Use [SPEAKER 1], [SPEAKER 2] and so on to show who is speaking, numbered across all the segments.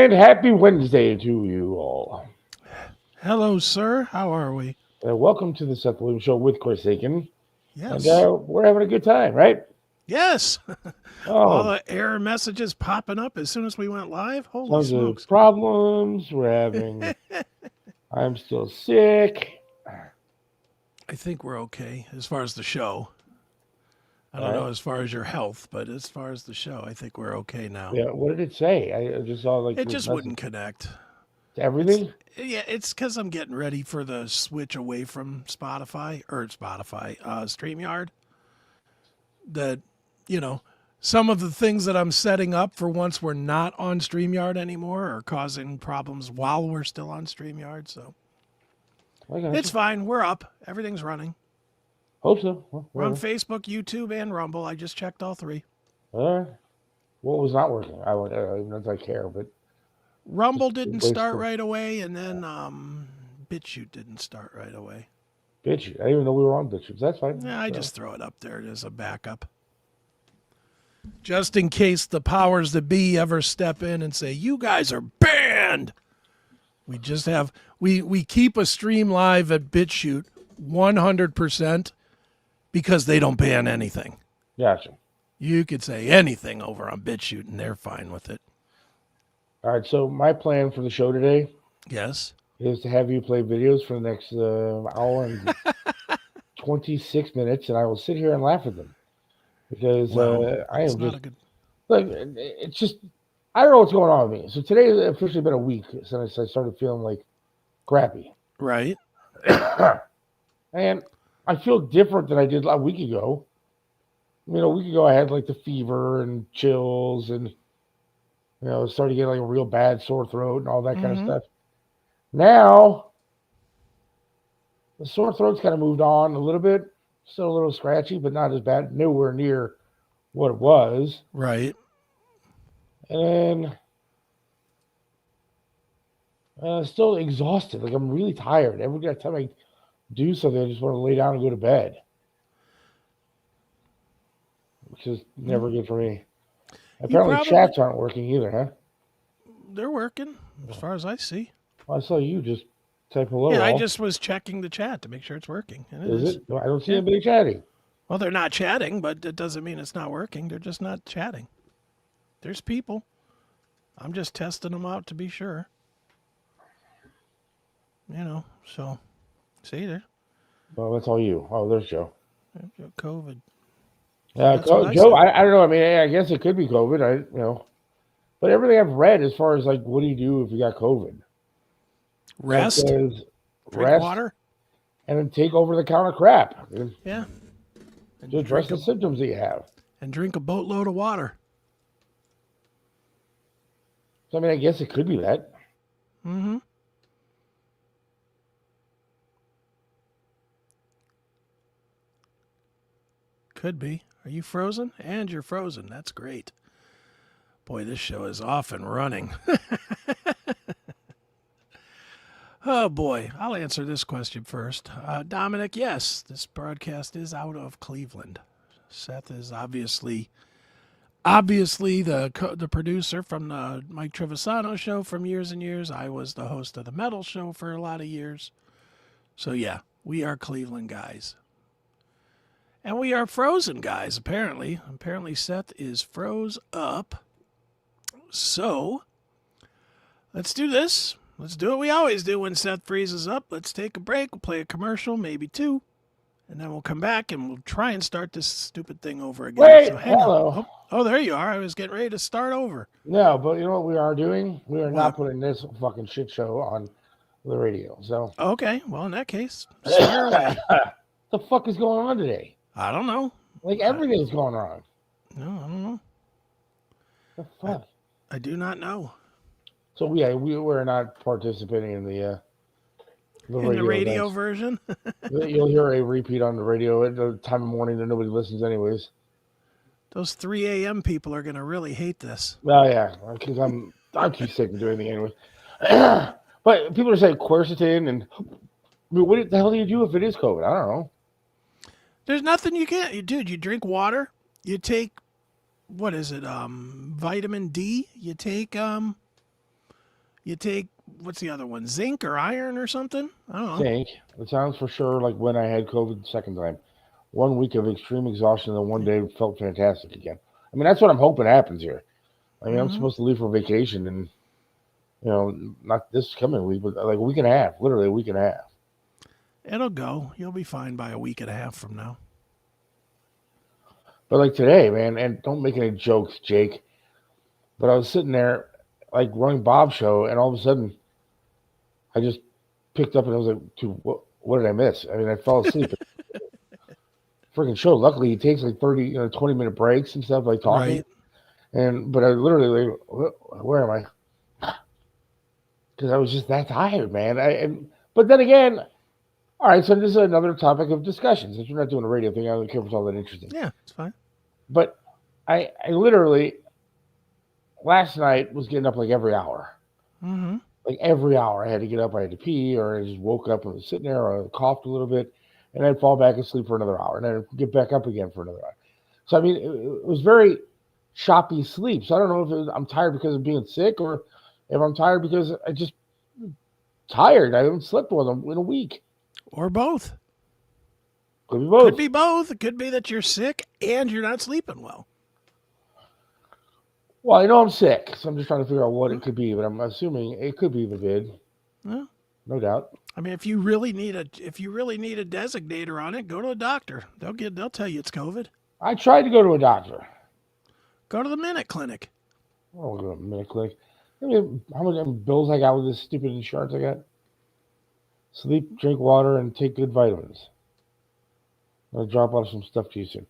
[SPEAKER 1] And happy Wednesday to you all.
[SPEAKER 2] Hello, sir. How are we?
[SPEAKER 1] Welcome to the Seth Williams Show with Chris Akin. And
[SPEAKER 2] Yes.
[SPEAKER 1] we're having a good time, right?
[SPEAKER 2] Yes. All
[SPEAKER 1] Oh,
[SPEAKER 2] the error messages popping up as soon as we went live. Holy
[SPEAKER 1] tons of
[SPEAKER 2] smokes.
[SPEAKER 1] problems. We're having, I'm still sick.
[SPEAKER 2] I think we're okay as far as the show. I
[SPEAKER 1] All
[SPEAKER 2] don't know
[SPEAKER 1] right.
[SPEAKER 2] as far as your health, but as far as the show, I think we're okay now.
[SPEAKER 1] Yeah, what did it say? I just saw like
[SPEAKER 2] It
[SPEAKER 1] this
[SPEAKER 2] just
[SPEAKER 1] message.
[SPEAKER 2] wouldn't connect. It's
[SPEAKER 1] Everything?
[SPEAKER 2] it's because I'm getting ready for the switch away from StreamYard. That you know, some of the things that I'm setting up for once we're not on StreamYard anymore are causing problems while we're still on StreamYard. So
[SPEAKER 1] I got
[SPEAKER 2] it's
[SPEAKER 1] you.
[SPEAKER 2] fine. We're up. Everything's running.
[SPEAKER 1] Hope so. Well,
[SPEAKER 2] We're on
[SPEAKER 1] whatever.
[SPEAKER 2] Facebook, YouTube, and Rumble. I just checked all three.
[SPEAKER 1] All right. What was not working? I don't even know if I care, but just
[SPEAKER 2] Rumble didn't
[SPEAKER 1] waste
[SPEAKER 2] start
[SPEAKER 1] of
[SPEAKER 2] right away, and then BitChute didn't start right away.
[SPEAKER 1] bitch. I didn't even know we were on bitches. That's fine.
[SPEAKER 2] Yeah, I
[SPEAKER 1] So,
[SPEAKER 2] just throw it up there as a backup. Just in case the powers that be ever step in and say, you guys are banned. We just have, we keep a stream live at BitChute 100% because they don't ban anything.
[SPEAKER 1] gotcha.
[SPEAKER 2] You could say anything over on BitChute and they're fine with it.
[SPEAKER 1] All right. So my plan for the show today
[SPEAKER 2] Yes.
[SPEAKER 1] is to have you play videos for the next hour and 26 minutes, and I will sit here and laugh at them because
[SPEAKER 2] Well,
[SPEAKER 1] I
[SPEAKER 2] that's
[SPEAKER 1] am
[SPEAKER 2] not
[SPEAKER 1] just
[SPEAKER 2] a good.
[SPEAKER 1] like it's just I don't know what's going on with me. So today has officially been a week since I started feeling like crappy,
[SPEAKER 2] Right.
[SPEAKER 1] and I feel different than I did a week ago. A week ago I had like the fever and chills, and started getting like a real bad sore throat and all that kind of
[SPEAKER 2] Mm-hmm.
[SPEAKER 1] stuff. Now the sore throat's kind of moved on a little bit. Still a little scratchy, but not as bad. Nowhere near what it was.
[SPEAKER 2] Right.
[SPEAKER 1] And still exhausted. Like I'm really tired. Every time I do something, I just want to lay down and go to bed, which is never good for me.
[SPEAKER 2] You
[SPEAKER 1] Apparently,
[SPEAKER 2] probably,
[SPEAKER 1] chats aren't working either, huh?
[SPEAKER 2] they're working as far as I see.
[SPEAKER 1] Well, I saw you just type hello
[SPEAKER 2] Yeah, I
[SPEAKER 1] all.
[SPEAKER 2] just was checking the chat to make sure it's working, and it
[SPEAKER 1] Is
[SPEAKER 2] is.
[SPEAKER 1] it? I don't see
[SPEAKER 2] Yeah.
[SPEAKER 1] anybody chatting.
[SPEAKER 2] Well, they're not chatting, but it doesn't mean it's not working. They're just not chatting. There's people. I'm just testing them out to be sure. So see there,
[SPEAKER 1] Well, that's all you. Oh, there's Joe.
[SPEAKER 2] COVID.
[SPEAKER 1] Yeah,
[SPEAKER 2] That's what I
[SPEAKER 1] Joe.
[SPEAKER 2] said.
[SPEAKER 1] I don't know. I mean, I guess it could be COVID. But everything I've read as far as like, what do you do if you got COVID? It
[SPEAKER 2] Rest,
[SPEAKER 1] says
[SPEAKER 2] drink
[SPEAKER 1] rest
[SPEAKER 2] water.
[SPEAKER 1] and then take over the counter crap
[SPEAKER 2] Yeah,
[SPEAKER 1] to
[SPEAKER 2] and
[SPEAKER 1] address
[SPEAKER 2] drink
[SPEAKER 1] the
[SPEAKER 2] a
[SPEAKER 1] symptoms that you have.
[SPEAKER 2] boatload of water.
[SPEAKER 1] So I mean, I guess it could be that.
[SPEAKER 2] Mm-hmm. Could be. Are you frozen? And you're frozen. That's great. Boy, this show is off and running. Oh boy, I'll answer this question first. Dominic, yes, this broadcast is out of Cleveland. Seth is obviously the producer from the Mike Trevisano show from years and years. I was the host of the Metal show for a lot of years. So yeah, we are Cleveland guys. And we are frozen guys, apparently. Apparently Seth is froze up. So let's do this. Let's do what we always do when Seth freezes up. Let's take a break. We'll play a commercial, maybe two. And then we'll come back and we'll try and start this stupid thing over again.
[SPEAKER 1] Wait,
[SPEAKER 2] So hang on.
[SPEAKER 1] hello.
[SPEAKER 2] Oh, there you are. I was getting ready to start over.
[SPEAKER 1] No, but you know what we are doing? We are not
[SPEAKER 2] What?
[SPEAKER 1] putting this fucking shit show on the radio. So,
[SPEAKER 2] Okay. Well, in that case, swear away.
[SPEAKER 1] the fuck is going on today?
[SPEAKER 2] I don't know.
[SPEAKER 1] Like
[SPEAKER 2] I,
[SPEAKER 1] everything's going wrong.
[SPEAKER 2] no, I don't know.
[SPEAKER 1] The
[SPEAKER 2] I,
[SPEAKER 1] fuck.
[SPEAKER 2] I do not know.
[SPEAKER 1] So yeah, we were not participating in the
[SPEAKER 2] In the
[SPEAKER 1] radio
[SPEAKER 2] radio
[SPEAKER 1] events.
[SPEAKER 2] version?
[SPEAKER 1] You'll hear a repeat on the radio at the time of morning that nobody listens anyways.
[SPEAKER 2] Those 3 a.m. people are going to really hate this.
[SPEAKER 1] Well, yeah, because I'm too sick to do anything anyway. But people are saying quercetin, and I mean, what the hell do you do if it is COVID? I don't know.
[SPEAKER 2] There's nothing you can't. Dude, you drink water. You take, what is it, vitamin D. You take You take, what's the other one? Zinc or iron or something? I don't know.
[SPEAKER 1] Think it sounds for sure like when I had COVID the second time. 1 week of extreme exhaustion, and then one day felt fantastic again. I mean, that's what I'm hoping happens here. I mean, I'm supposed to leave for vacation, and not this coming week, but like a week and a half, literally a week and a half.
[SPEAKER 2] It'll go. You'll be fine by a week and a half from now.
[SPEAKER 1] But like today, man, and don't make any jokes, Jake. But I was sitting there, like running Bob's show, and all of a sudden, I just picked up and I was like, "Dude, what did I miss?" I mean, I fell asleep. Freaking show. Luckily, he takes like 30, 20-minute breaks and stuff, like talking.
[SPEAKER 2] Right.
[SPEAKER 1] But I literally, like, where am I? Because I was just that tired, man. But then again, all right. So this is another topic of discussion. Since we're not doing a radio thing, I don't care if it's all that interesting.
[SPEAKER 2] Yeah, it's fine.
[SPEAKER 1] But I literally last night was getting up like every hour.
[SPEAKER 2] Mm-hmm.
[SPEAKER 1] Like every hour, I had to get up. I had to pee, or I just woke up and was sitting there, or I coughed a little bit, and I'd fall back asleep for another hour, and then I'd get back up again for another hour. So I mean, it was very choppy sleep. So I don't know if I'm tired because of being sick, or if I'm tired because I just tired. I haven't slept with them in a week.
[SPEAKER 2] Or both.
[SPEAKER 1] Could be both.
[SPEAKER 2] Could be both. It could be that you're sick and you're not sleeping well.
[SPEAKER 1] Well, I know I'm sick, so I'm just trying to figure out what it could be, but I'm assuming it could be the vid.
[SPEAKER 2] Yeah.
[SPEAKER 1] No doubt.
[SPEAKER 2] I mean, if you really need a designator on it, go to a doctor. They'll tell you it's COVID.
[SPEAKER 1] I tried to go to a doctor.
[SPEAKER 2] Go to the Minute Clinic.
[SPEAKER 1] Oh, go to a Minute Clinic. I mean, how many bills I got with this stupid insurance I got? Sleep, drink water, and take good vitamins. I'll drop off some stuff to you soon.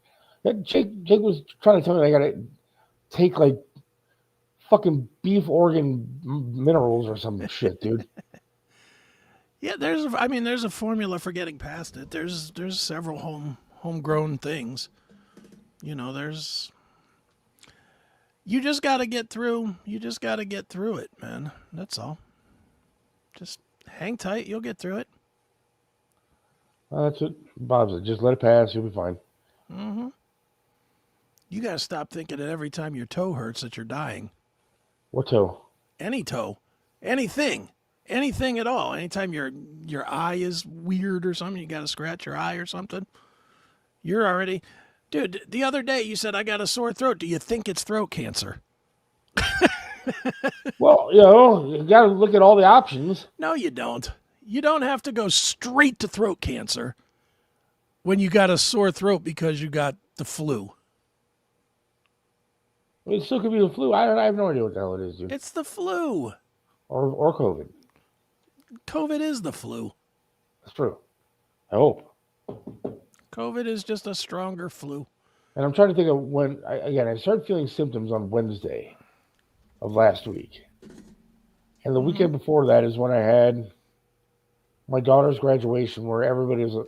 [SPEAKER 1] Jake was trying to tell me I gotta take like fucking beef organ minerals or some shit, dude.
[SPEAKER 2] Yeah, there's a formula for getting past it. There's several homegrown things. You just got to get through. You just got to get through it, man. That's all. Just hang tight. You'll get through it.
[SPEAKER 1] That's what Bob said. Just let it pass. You'll be fine.
[SPEAKER 2] Mm-hmm. You got to stop thinking that every time your toe hurts that you're dying.
[SPEAKER 1] What toe?
[SPEAKER 2] Any toe. Anything. Anything at all. Anytime your eye is weird or something, you got to scratch your eye or something. You're already... Dude, the other day you said, I got a sore throat. Do you think it's throat cancer?
[SPEAKER 1] Well, you got to look at all the options.
[SPEAKER 2] No, you don't. You don't have to go straight to throat cancer when you got a sore throat because you got the flu.
[SPEAKER 1] It still could be the flu. I have no idea what the hell it is, dude.
[SPEAKER 2] It's the flu.
[SPEAKER 1] Or COVID.
[SPEAKER 2] COVID is the flu.
[SPEAKER 1] That's true. I hope.
[SPEAKER 2] COVID is just a stronger flu.
[SPEAKER 1] And I'm trying to think of when, I started feeling symptoms on Wednesday of last week. And the weekend before that is when I had my daughter's graduation, where everybody was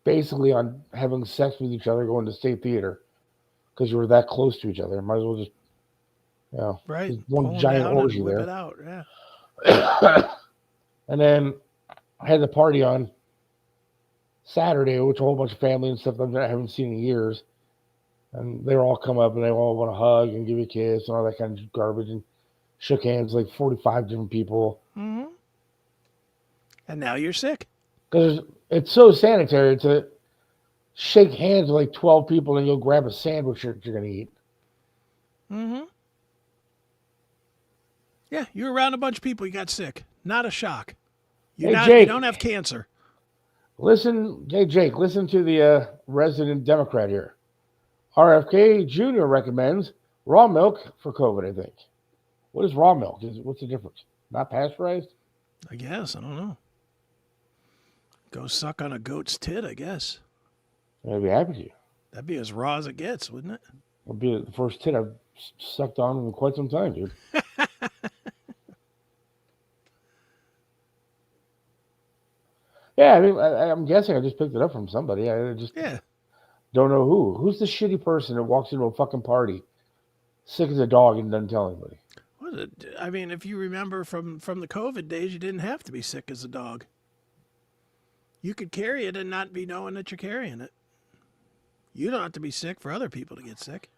[SPEAKER 1] basically on having sex with each other, going to state theater, because you were that close to each other. Might as well just,
[SPEAKER 2] right,
[SPEAKER 1] just one giant orgy there.
[SPEAKER 2] It out, yeah.
[SPEAKER 1] And then I had the party on Saturday, which a whole bunch of family and stuff that I haven't seen in years. And they were all come up and they all want to hug and give you a kiss and all that kind of garbage, and shook hands like 45 different people.
[SPEAKER 2] Mm-hmm. And now you're sick.
[SPEAKER 1] Because it's so sanitary to shake hands with like 12 people and you'll grab a sandwich you're going to eat.
[SPEAKER 2] Mm-hmm. Yeah, you're around a bunch of people, you got sick. Not a shock. You don't have cancer.
[SPEAKER 1] Jake, listen to the resident Democrat here. RFK Jr. recommends raw milk for COVID, I think. What is raw milk? What's the difference? Not pasteurized?
[SPEAKER 2] I guess. I don't know. Go suck on a goat's tit, I guess.
[SPEAKER 1] I'd be happy to.
[SPEAKER 2] That'd be as raw as it gets, wouldn't it?
[SPEAKER 1] It'd be the first tit I've sucked on in quite some time, dude. Yeah, I mean, I'm guessing I just picked it up from somebody. I just don't know who. Who's the shitty person that walks into a fucking party, sick as a dog, and doesn't tell anybody?
[SPEAKER 2] I mean, if you remember from the COVID days, you didn't have to be sick as a dog. You could carry it and not be knowing that you're carrying it. You don't have to be sick for other people to get sick.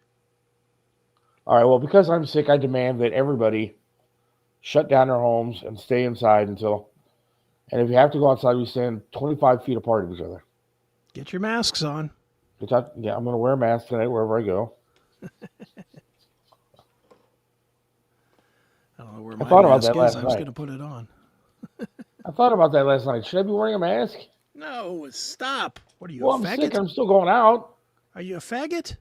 [SPEAKER 1] All right, well, because I'm sick, I demand that everybody shut down our homes, and stay inside until. And if you have to go outside, we stand 25 feet apart of each other.
[SPEAKER 2] Get your masks on.
[SPEAKER 1] Yeah, I'm going to wear a mask tonight wherever I go.
[SPEAKER 2] I don't know where
[SPEAKER 1] I
[SPEAKER 2] my
[SPEAKER 1] thought about
[SPEAKER 2] mask
[SPEAKER 1] that
[SPEAKER 2] is.
[SPEAKER 1] last
[SPEAKER 2] I was
[SPEAKER 1] night.
[SPEAKER 2] going to put it on.
[SPEAKER 1] I thought about that last night. Should I be wearing a mask?
[SPEAKER 2] No, stop. What are you,
[SPEAKER 1] Well,
[SPEAKER 2] a
[SPEAKER 1] I'm
[SPEAKER 2] faggot?
[SPEAKER 1] sick. I'm still going out.
[SPEAKER 2] Are you a faggot?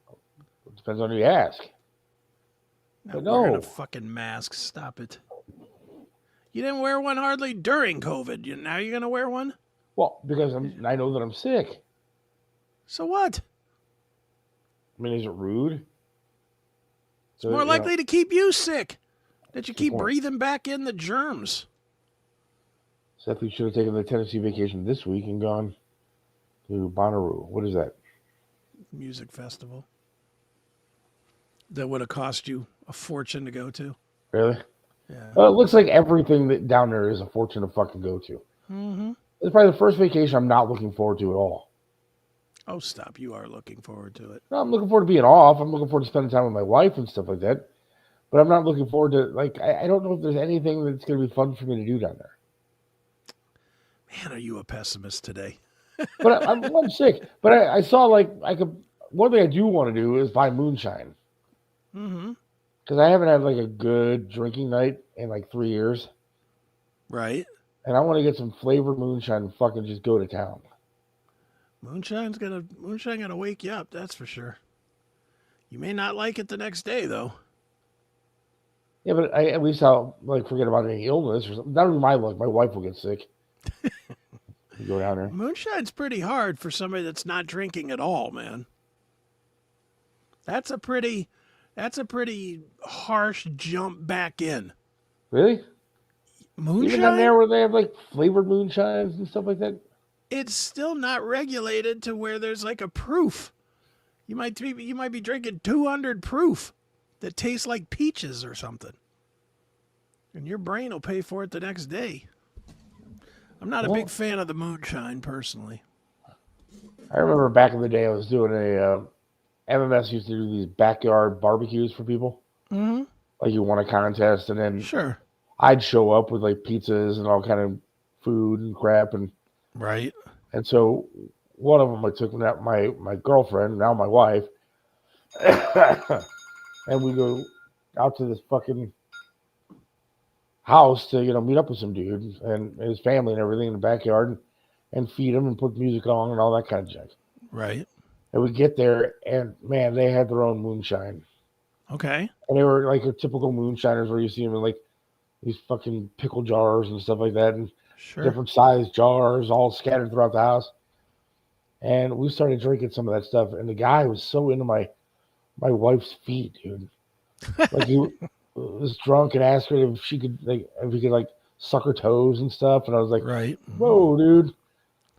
[SPEAKER 1] It depends on who you ask.
[SPEAKER 2] Not
[SPEAKER 1] But
[SPEAKER 2] wearing
[SPEAKER 1] no.
[SPEAKER 2] a fucking mask. Stop it. You didn't wear one hardly during COVID. Now you're going to wear one?
[SPEAKER 1] Well, because I know that I'm sick.
[SPEAKER 2] So what?
[SPEAKER 1] I mean, is it rude?
[SPEAKER 2] It's more likely to keep you sick. That you keep
[SPEAKER 1] point.
[SPEAKER 2] breathing back in the germs.
[SPEAKER 1] Seth, we should have taken the Tennessee vacation this week and gone to Bonnaroo. What is that?
[SPEAKER 2] Music festival. That would have cost you a fortune to go to.
[SPEAKER 1] Really?
[SPEAKER 2] Yeah.
[SPEAKER 1] Well, it looks like everything that down there is a fortune to fucking go to.
[SPEAKER 2] Mm-hmm.
[SPEAKER 1] It's probably the first vacation I'm not looking forward to at all.
[SPEAKER 2] Oh, stop. You are looking forward to it.
[SPEAKER 1] No, I'm looking forward to being off. I'm looking forward to spending time with my wife and stuff like that. But I'm not looking forward to, I don't know if there's anything that's going to be fun for me to do down there.
[SPEAKER 2] Man, are you a pessimist today?
[SPEAKER 1] But I'm sick. But I saw, one thing I do want to do is buy moonshine.
[SPEAKER 2] Mm-hmm.
[SPEAKER 1] Because I haven't had, a good drinking night in, 3 years.
[SPEAKER 2] Right.
[SPEAKER 1] And I want to get some flavored moonshine and fucking just go to town.
[SPEAKER 2] Moonshine gonna wake you up, that's for sure. You may not like it the next day, though.
[SPEAKER 1] Yeah, but at least I'll forget about any illness or something. That'll be my luck. My wife will get sick. You go down there.
[SPEAKER 2] Moonshine's pretty hard for somebody that's not drinking at all, man. That's a pretty harsh jump back in.
[SPEAKER 1] Really?
[SPEAKER 2] Moonshine?
[SPEAKER 1] Even down there where they have flavored moonshines and stuff like that?
[SPEAKER 2] It's still not regulated to where there's a proof. You might be drinking 200 proof that tastes like peaches or something. And your brain will pay for it the next day. I'm not a big fan of the moonshine, personally.
[SPEAKER 1] I remember back in the day I was doing MMS used to do these backyard barbecues for people.
[SPEAKER 2] Mm-hmm.
[SPEAKER 1] You won a contest, and then
[SPEAKER 2] sure,
[SPEAKER 1] I'd show up with pizzas and all kind of food and crap, and
[SPEAKER 2] right.
[SPEAKER 1] And so one of them I took my girlfriend, now my wife, and we go out to this fucking house to meet up with some dude and his family and everything in the backyard and feed them and put music on and all that kind of junk.
[SPEAKER 2] Right.
[SPEAKER 1] And we get there, and man, they had their own moonshine.
[SPEAKER 2] Okay.
[SPEAKER 1] And they were your typical moonshiners where you see them in these fucking pickle jars and stuff like that, and different size jars all scattered throughout the house. And we started drinking some of that stuff, and the guy was so into my wife's feet, dude. He was drunk and asked her if she could suck her toes and stuff, and I was like,
[SPEAKER 2] right.
[SPEAKER 1] Whoa, dude.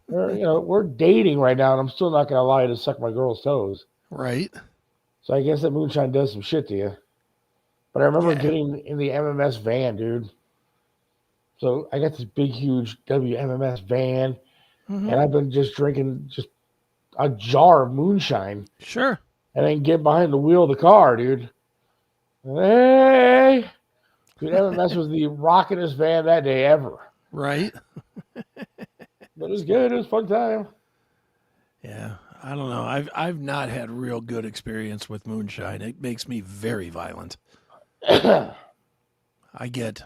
[SPEAKER 1] We're dating right now, and I'm still not gonna allow you to suck my girl's toes.
[SPEAKER 2] Right.
[SPEAKER 1] So I guess that moonshine does some shit to you. But I remember getting in the MMS van, dude. So I got this big, huge WMMS van, and I've been just drinking just a jar of moonshine.
[SPEAKER 2] Sure.
[SPEAKER 1] And then get behind the wheel of the car, dude. Hey! Dude, MMS was the rockinest van that day ever.
[SPEAKER 2] Right.
[SPEAKER 1] But it was good. It was a fun time.
[SPEAKER 2] Yeah. I don't know. I've not had real good experience with moonshine. It makes me very violent. I get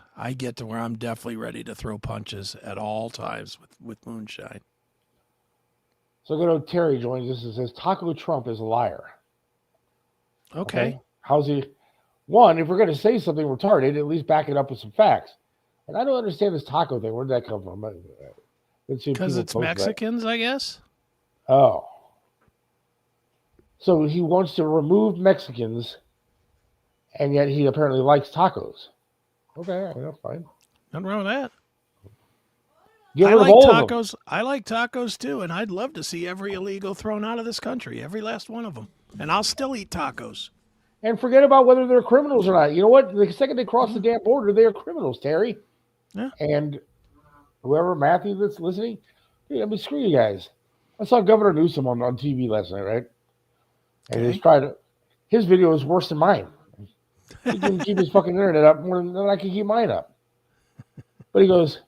[SPEAKER 2] to where I'm definitely ready to throw punches at all times with moonshine.
[SPEAKER 1] So good old Terry joins us and says Taco Trump is a liar.
[SPEAKER 2] Okay.
[SPEAKER 1] How's he? One, if we're going to say something retarded, at least back it up with some facts. And I don't understand this taco thing. Where did that come from?
[SPEAKER 2] Because it's Mexicans, I guess.
[SPEAKER 1] Oh. So he wants to remove Mexicans, and yet he apparently likes tacos. Okay, that's fine.
[SPEAKER 2] Nothing wrong with that.
[SPEAKER 1] I like
[SPEAKER 2] tacos. I like tacos too, and I'd love to see every illegal thrown out of this country, every last one of them. And I'll still eat tacos.
[SPEAKER 1] And forget about whether they're criminals or not. You know what? The second they cross the damn border, they are criminals, Terry.
[SPEAKER 2] Yeah.
[SPEAKER 1] And whoever, Matthew, that's listening, dude, screw you guys. I saw Governor Newsom on TV last night, right? And he's his video is worse than mine. He can keep his fucking internet up more than I can keep mine up. But he goes,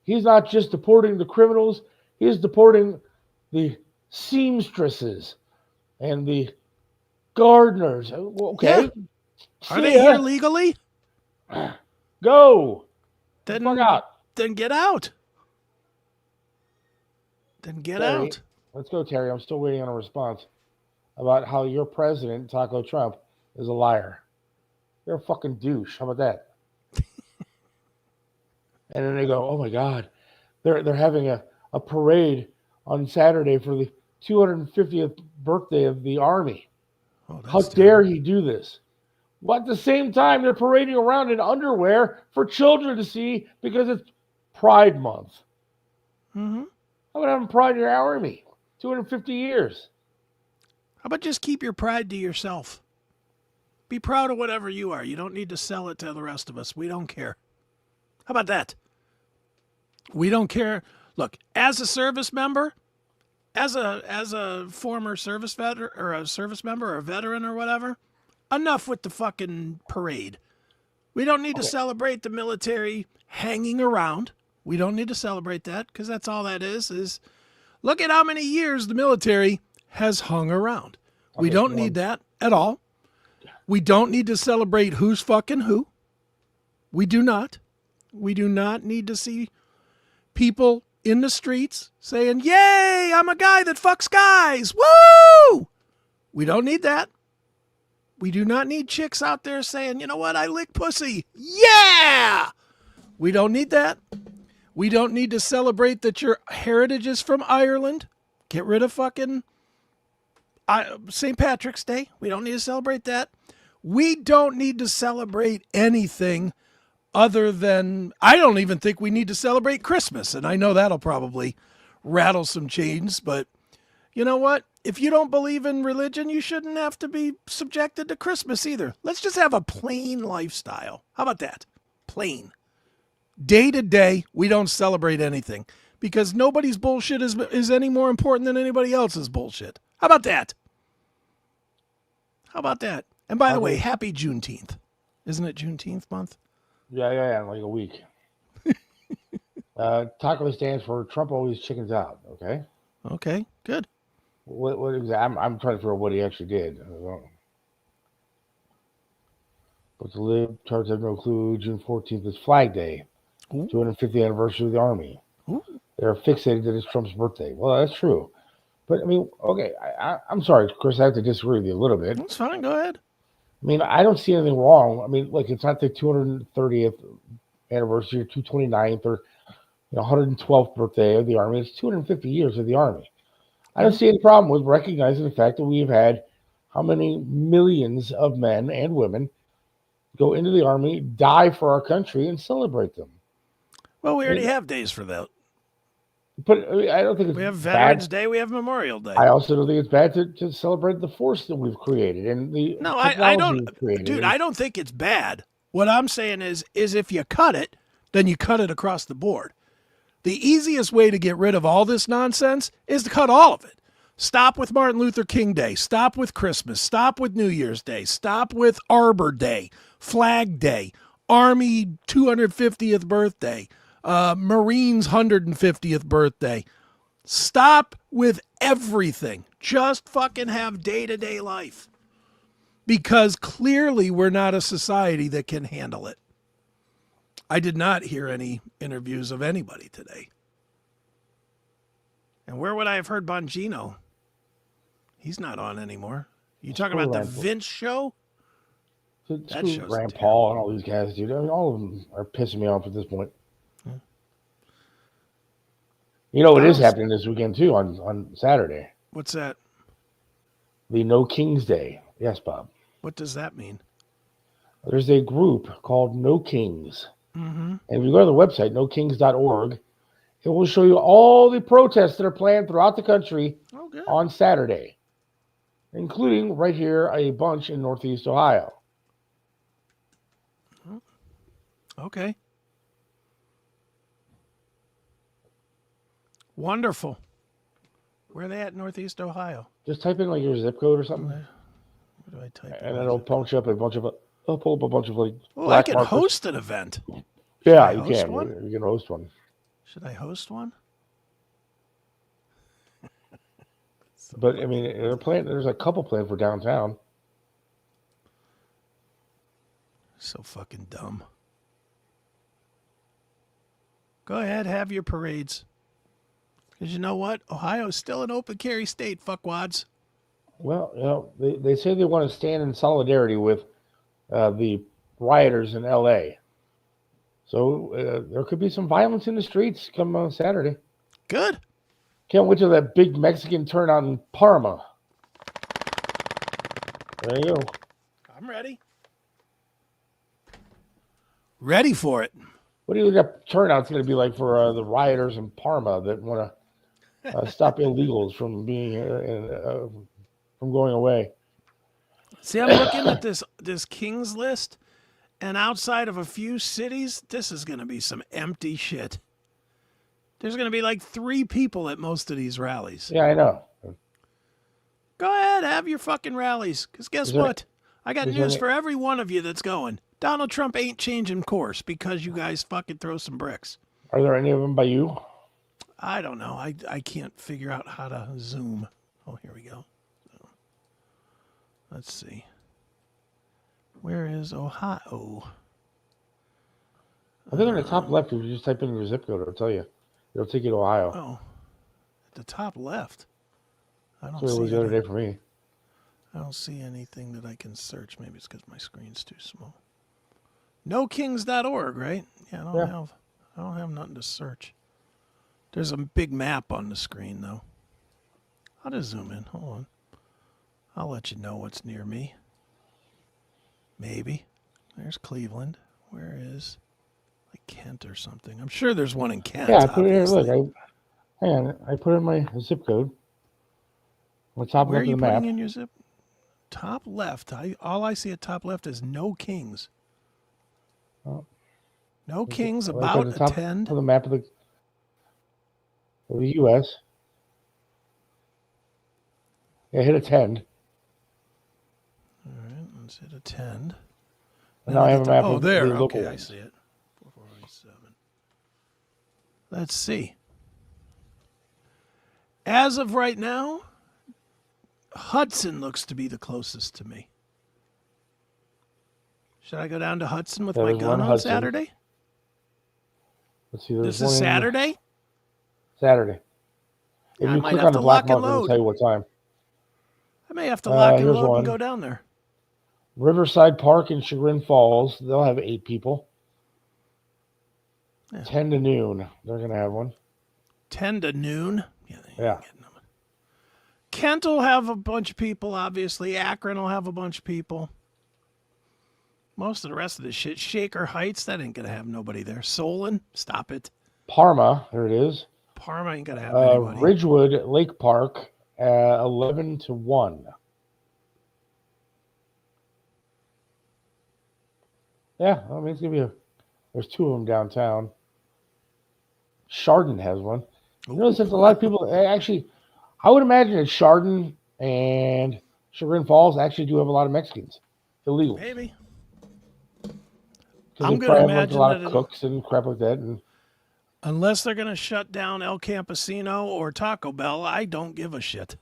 [SPEAKER 1] he's not just deporting the criminals, he's deporting the seamstresses and the gardeners. Okay.
[SPEAKER 2] Yeah. Are they here legally?
[SPEAKER 1] Go.
[SPEAKER 2] Then
[SPEAKER 1] Fuck out.
[SPEAKER 2] Then get out. Then get
[SPEAKER 1] Terry,
[SPEAKER 2] out.
[SPEAKER 1] let's go, Terry. I'm still waiting on a response about how your president, Taco Trump, is a liar. You're a fucking douche. How about that? And then they go, oh my God, they're having a parade on Saturday for the 250th birthday of the Army.
[SPEAKER 2] Oh,
[SPEAKER 1] How dare he do this? Well, at the same time, they're parading around in underwear for children to see because it's Pride Month.
[SPEAKER 2] Mm-hmm.
[SPEAKER 1] How about having pride in your army? 250 years.
[SPEAKER 2] How about just keep your pride to yourself? Be proud of whatever you are. You don't need to sell it to the rest of us. We don't care. How about that? We don't care. Look, as a service member, as a former service veteran or a service member or a veteran or whatever, enough with the fucking parade. We don't need to celebrate the military hanging around. We don't need to celebrate that because that's all that is look at how many years the military has hung around. We don't need that at all. We don't need to celebrate who's fucking who. We do not. We do not need to see people in the streets saying, yay, I'm a guy that fucks guys. Woo! We don't need that. We do not need chicks out there saying, you know what, I lick pussy. Yeah! We don't need that. We don't need to celebrate that your heritage is from Ireland. Get rid of fucking St. Patrick's Day. We don't need to celebrate that. We don't need to celebrate anything other than, I don't even think we need to celebrate Christmas. And I know that'll probably rattle some chains, but you know what? If you don't believe in religion, you shouldn't have to be subjected to Christmas either. Let's just have a plain lifestyle. How about that? Plain. Day to day, we don't celebrate anything because nobody's bullshit is any more important than anybody else's bullshit. How about that? How about that? And by the way, happy Juneteenth. Isn't it Juneteenth month?
[SPEAKER 1] Yeah, like a week. Taco stands for Trump always chickens out, okay?
[SPEAKER 2] Okay, good.
[SPEAKER 1] What exactly? I'm trying to figure out what he actually did. But the lib charts have no clue. June 14th is Flag Day, 250th anniversary of the Army.
[SPEAKER 2] Ooh.
[SPEAKER 1] They're fixated that it's Trump's birthday. Well, that's true. But, I mean, okay, I'm sorry, Chris, I have to disagree with you a little bit.
[SPEAKER 2] That's fine, go ahead.
[SPEAKER 1] I mean, I don't see anything wrong. I mean, like, it's not the 230th anniversary or 229th or 112th birthday of the Army. It's 250 years of the Army. I don't see any problem with recognizing the fact that we've had how many millions of men and women go into the Army, die for our country, and celebrate them.
[SPEAKER 2] Well, we already have days for that.
[SPEAKER 1] But I mean, I don't think it's
[SPEAKER 2] we have Veterans Day, we have Memorial Day.
[SPEAKER 1] I also don't think it's bad to celebrate the force that we've created and the
[SPEAKER 2] I don't, dude. I don't think it's bad. What I'm saying is if you cut it, then you cut it across the board. The easiest way to get rid of all this nonsense is to cut all of it. Stop with Martin Luther King Day. Stop with Christmas. Stop with New Year's Day. Stop with Arbor Day, Flag Day, Army 250th birthday, Marines 150th birthday. Stop with everything. Just fucking have day-to-day life. Because clearly we're not a society that can handle it. I did not hear any interviews of anybody today. And where would I have heard Bongino? He's not on anymore. You talking about the Vince show?
[SPEAKER 1] That show's Rand Paul and all these guys, dude. I mean, all of them are pissing me off at this point. Yeah. You know what is happening this weekend, too, on Saturday?
[SPEAKER 2] What's that?
[SPEAKER 1] The No Kings Day. Yes, Bob.
[SPEAKER 2] What does that mean?
[SPEAKER 1] There's a group called No Kings.
[SPEAKER 2] Mm-hmm.
[SPEAKER 1] And if you go to the website, nokings.org, it will show you all the protests that are planned throughout the country on Saturday, including right here a bunch in Northeast Ohio.
[SPEAKER 2] Okay. Wonderful. Where are they at, Northeast Ohio?
[SPEAKER 1] Just type in like your zip code or something.
[SPEAKER 2] Where do I type
[SPEAKER 1] And
[SPEAKER 2] in?
[SPEAKER 1] then it'll punch up a bunch of. It'll pull up a bunch of like.
[SPEAKER 2] Oh, I
[SPEAKER 1] black
[SPEAKER 2] can
[SPEAKER 1] markers.
[SPEAKER 2] host an event.
[SPEAKER 1] Yeah,
[SPEAKER 2] I
[SPEAKER 1] you
[SPEAKER 2] host
[SPEAKER 1] can.
[SPEAKER 2] one?
[SPEAKER 1] You can host one.
[SPEAKER 2] Should I host one?
[SPEAKER 1] But I mean, they're playing. There's a couple planned for downtown.
[SPEAKER 2] So fucking dumb. Go ahead, have your parades. Because you know what? Ohio's still an open carry state, fuckwads.
[SPEAKER 1] Well, they say they want to stand in solidarity with the rioters in L.A. So there could be some violence in the streets come Saturday.
[SPEAKER 2] Good.
[SPEAKER 1] Can't wait till that big Mexican turnout in Parma. There you go.
[SPEAKER 2] I'm ready. Ready for it.
[SPEAKER 1] What do you think that turnout's going to be like for the rioters in Parma that want to stop illegals from being from going away?
[SPEAKER 2] See, I'm looking at this Kings list, and outside of a few cities, this is going to be some empty shit. There's going to be like 3 people at most of these rallies.
[SPEAKER 1] Yeah, I know.
[SPEAKER 2] Go ahead, have your fucking rallies. Because guess what? I got news for every one of you that's going. Donald Trump ain't changing course because you guys fucking throw some bricks.
[SPEAKER 1] Are there any of them by you?
[SPEAKER 2] I don't know. I can't figure out how to zoom. Oh, here we go. Let's see. Where is Ohio?
[SPEAKER 1] I think on the top left, if you just type in your zip code, it'll tell you. It'll take you to Ohio.
[SPEAKER 2] Oh, at the top left. I don't
[SPEAKER 1] That's what it was
[SPEAKER 2] see
[SPEAKER 1] the other day for me.
[SPEAKER 2] I don't see anything that I can search. Maybe it's because my screen's too small. NoKings.org, right? Yeah, I don't have nothing to search. There's a big map on the screen though. I'll just zoom in. Hold on. I'll let you know what's near me. Maybe. There's Cleveland. Where is like Kent or something? I'm sure there's one in Kent.
[SPEAKER 1] Yeah, I put it here.
[SPEAKER 2] Obviously.
[SPEAKER 1] Look, I put in my zip code. On the top
[SPEAKER 2] Where are
[SPEAKER 1] left
[SPEAKER 2] you
[SPEAKER 1] of the
[SPEAKER 2] putting
[SPEAKER 1] map.
[SPEAKER 2] in your zip? Top left. All I see at top left is no Kings.
[SPEAKER 1] Oh.
[SPEAKER 2] No Kings
[SPEAKER 1] Like
[SPEAKER 2] about
[SPEAKER 1] at the top
[SPEAKER 2] attend.
[SPEAKER 1] of the map of the U.S. Yeah, hit attend.
[SPEAKER 2] All right, let's hit attend.
[SPEAKER 1] And now I have a map
[SPEAKER 2] Oh,
[SPEAKER 1] of
[SPEAKER 2] there.
[SPEAKER 1] the local
[SPEAKER 2] Okay, I
[SPEAKER 1] ones.
[SPEAKER 2] see it. 447. Let's see. As of right now, Hudson looks to be the closest to me. Should I go down to Hudson with my gun on Saturday?
[SPEAKER 1] Let's see. There's
[SPEAKER 2] This
[SPEAKER 1] one
[SPEAKER 2] is Saturday?
[SPEAKER 1] Saturday. If
[SPEAKER 2] I
[SPEAKER 1] you
[SPEAKER 2] might
[SPEAKER 1] click
[SPEAKER 2] have
[SPEAKER 1] on
[SPEAKER 2] to
[SPEAKER 1] the black
[SPEAKER 2] lock and
[SPEAKER 1] marker, it'll
[SPEAKER 2] load.
[SPEAKER 1] tell you what time.
[SPEAKER 2] I may have to lock and
[SPEAKER 1] here's
[SPEAKER 2] load
[SPEAKER 1] one.
[SPEAKER 2] and go down there.
[SPEAKER 1] Riverside Park in Chagrin Falls. They'll have 8 people.
[SPEAKER 2] Yeah.
[SPEAKER 1] 10 to noon. They're going to have one.
[SPEAKER 2] 10 to noon?
[SPEAKER 1] Yeah.
[SPEAKER 2] Kent will have a bunch of people, obviously. Akron will have a bunch of people. Most of the rest of this shit. Shaker Heights, that ain't going to have nobody there. Solon, stop it.
[SPEAKER 1] Parma, there it is.
[SPEAKER 2] Parma ain't going to have anybody.
[SPEAKER 1] Ridgewood Lake Park, 11 to 1. Yeah, I mean, it's going to be there's 2 of them downtown. Chardon has one. You notice that a lot of people, actually, I would imagine that Chardon and Chagrin Falls actually do have a lot of Mexicans. Illegal.
[SPEAKER 2] Maybe.
[SPEAKER 1] I'm going to imagine a lot of cooks and crap like that. And
[SPEAKER 2] unless they're going to shut down El Campesino or Taco Bell, I don't give a shit.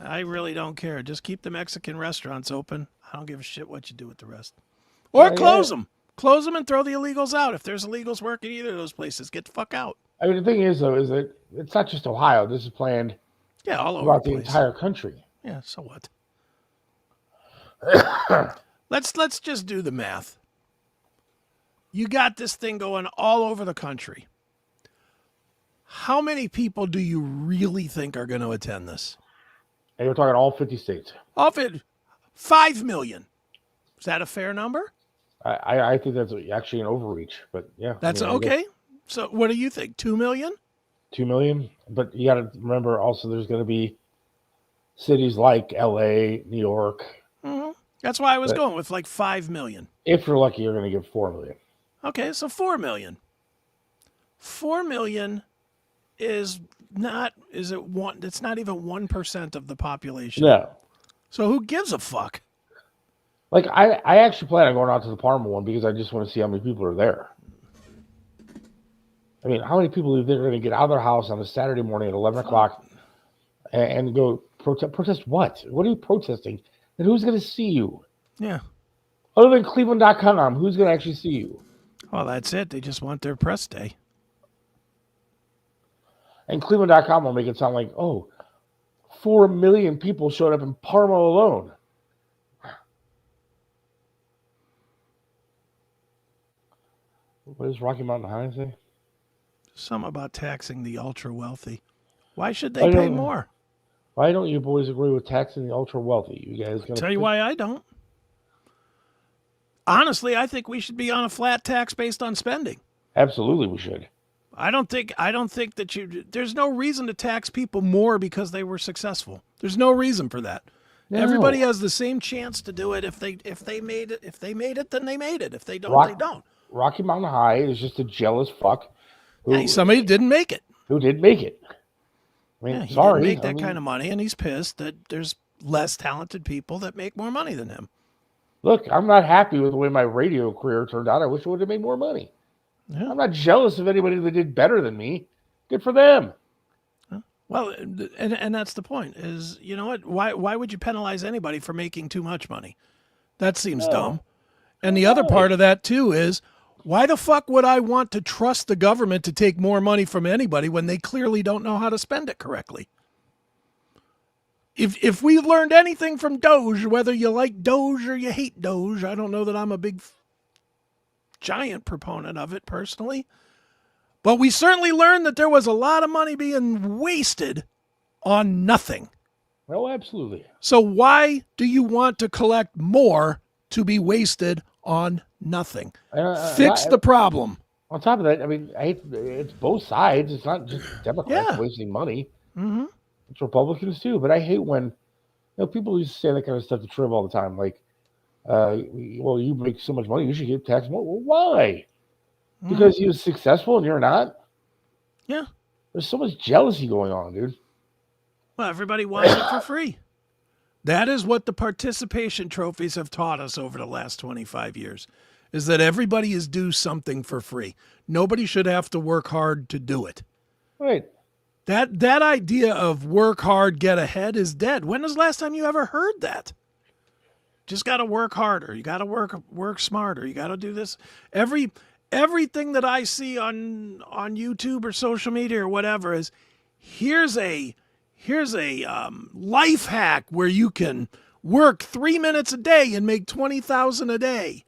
[SPEAKER 2] I really don't care. Just keep the Mexican restaurants open. I don't give a shit what you do with the rest. Or close them. Close them and throw the illegals out. If there's illegals working either of those places, get the fuck out.
[SPEAKER 1] I mean, the thing is, though, is that it's not just Ohio. This is planned
[SPEAKER 2] all over
[SPEAKER 1] throughout the entire country.
[SPEAKER 2] Yeah, so what? Let's just do the math. You got this thing going all over the country. How many people do you really think are going to attend this?
[SPEAKER 1] And you're talking all 50 states.
[SPEAKER 2] Off it, 5 million. Is that a fair number?
[SPEAKER 1] I think that's actually an overreach, but yeah.
[SPEAKER 2] That's okay. So what do you think? 2 million?
[SPEAKER 1] 2 million. But you got to remember also there's going to be cities like LA, New York.
[SPEAKER 2] Mm-hmm. That's why I was going with like 5 million.
[SPEAKER 1] If you're lucky, you're going to get 4 million.
[SPEAKER 2] Okay, so 4 million. 4 million it's not even 1% of the population.
[SPEAKER 1] No.
[SPEAKER 2] So who gives a fuck?
[SPEAKER 1] Like, I actually plan on going out to the Parma one because I just want to see how many people are there. I mean, how many people are they're going to get out of their house on a Saturday morning at 11 o'clock and go protest? Protest what? What are you protesting? And who's going to see you?
[SPEAKER 2] Yeah.
[SPEAKER 1] Other than Cleveland.com, who's going to actually see you?
[SPEAKER 2] Well, that's it. They just want their press day.
[SPEAKER 1] And Cleveland.com will make it sound like, 4 million people showed up in Parma alone. What does Rocky Mountain High say?
[SPEAKER 2] Something about taxing the ultra wealthy. Why should they pay more?
[SPEAKER 1] Why don't you boys agree with taxing the ultra wealthy? You guys gonna
[SPEAKER 2] tell you why I don't. Honestly, I think we should be on a flat tax based on spending.
[SPEAKER 1] Absolutely, we should.
[SPEAKER 2] I don't think that there's no reason to tax people more because they were successful. There's no reason for that. No. Everybody has the same chance to do it. If they made it, then they made it. If they don't, they don't.
[SPEAKER 1] Rocky Mountain High is just a jealous fuck.
[SPEAKER 2] Somebody didn't make it.
[SPEAKER 1] Who did make it? I mean,
[SPEAKER 2] he didn't make that kind of money, and he's pissed that there's less talented people that make more money than him.
[SPEAKER 1] Look, I'm not happy with the way my radio career turned out. I wish I would have made more money. Yeah. I'm not jealous of anybody that did better than me. Good for them.
[SPEAKER 2] Well, and that's the point is, you know what? Why would you penalize anybody for making too much money? That seems dumb. And the other part of that, too, is why the fuck would I want to trust the government to take more money from anybody when they clearly don't know how to spend it correctly? If we learned anything from Doge, whether you like Doge or you hate Doge, I don't know that I'm a big giant proponent of it personally, but we certainly learned that there was a lot of money being wasted on nothing.
[SPEAKER 1] Well, absolutely.
[SPEAKER 2] So why do you want to collect more to be wasted on nothing? Fix the problem.
[SPEAKER 1] On top of that, I mean, it's both sides. It's not just Democrats wasting money.
[SPEAKER 2] Mm-hmm.
[SPEAKER 1] It's Republicans too. But I hate when people used to say that kind of stuff to Triv all the time. Like, well, you make so much money, you should get taxed more. Well, why? Because he was successful and you're not?
[SPEAKER 2] Yeah.
[SPEAKER 1] There's so much jealousy going on, dude.
[SPEAKER 2] Well, everybody wants it for free. That is what the participation trophies have taught us over the last 25 years, is that everybody is due something for free. Nobody should have to work hard to do it.
[SPEAKER 1] Right.
[SPEAKER 2] That idea of work hard, get ahead is dead. When was the last time you ever heard that? Just got to work harder. You got to work smarter. You got to do this. Everything that I see on YouTube or social media or whatever is here's a life hack where you can work 3 minutes a day and make $20,000 a day.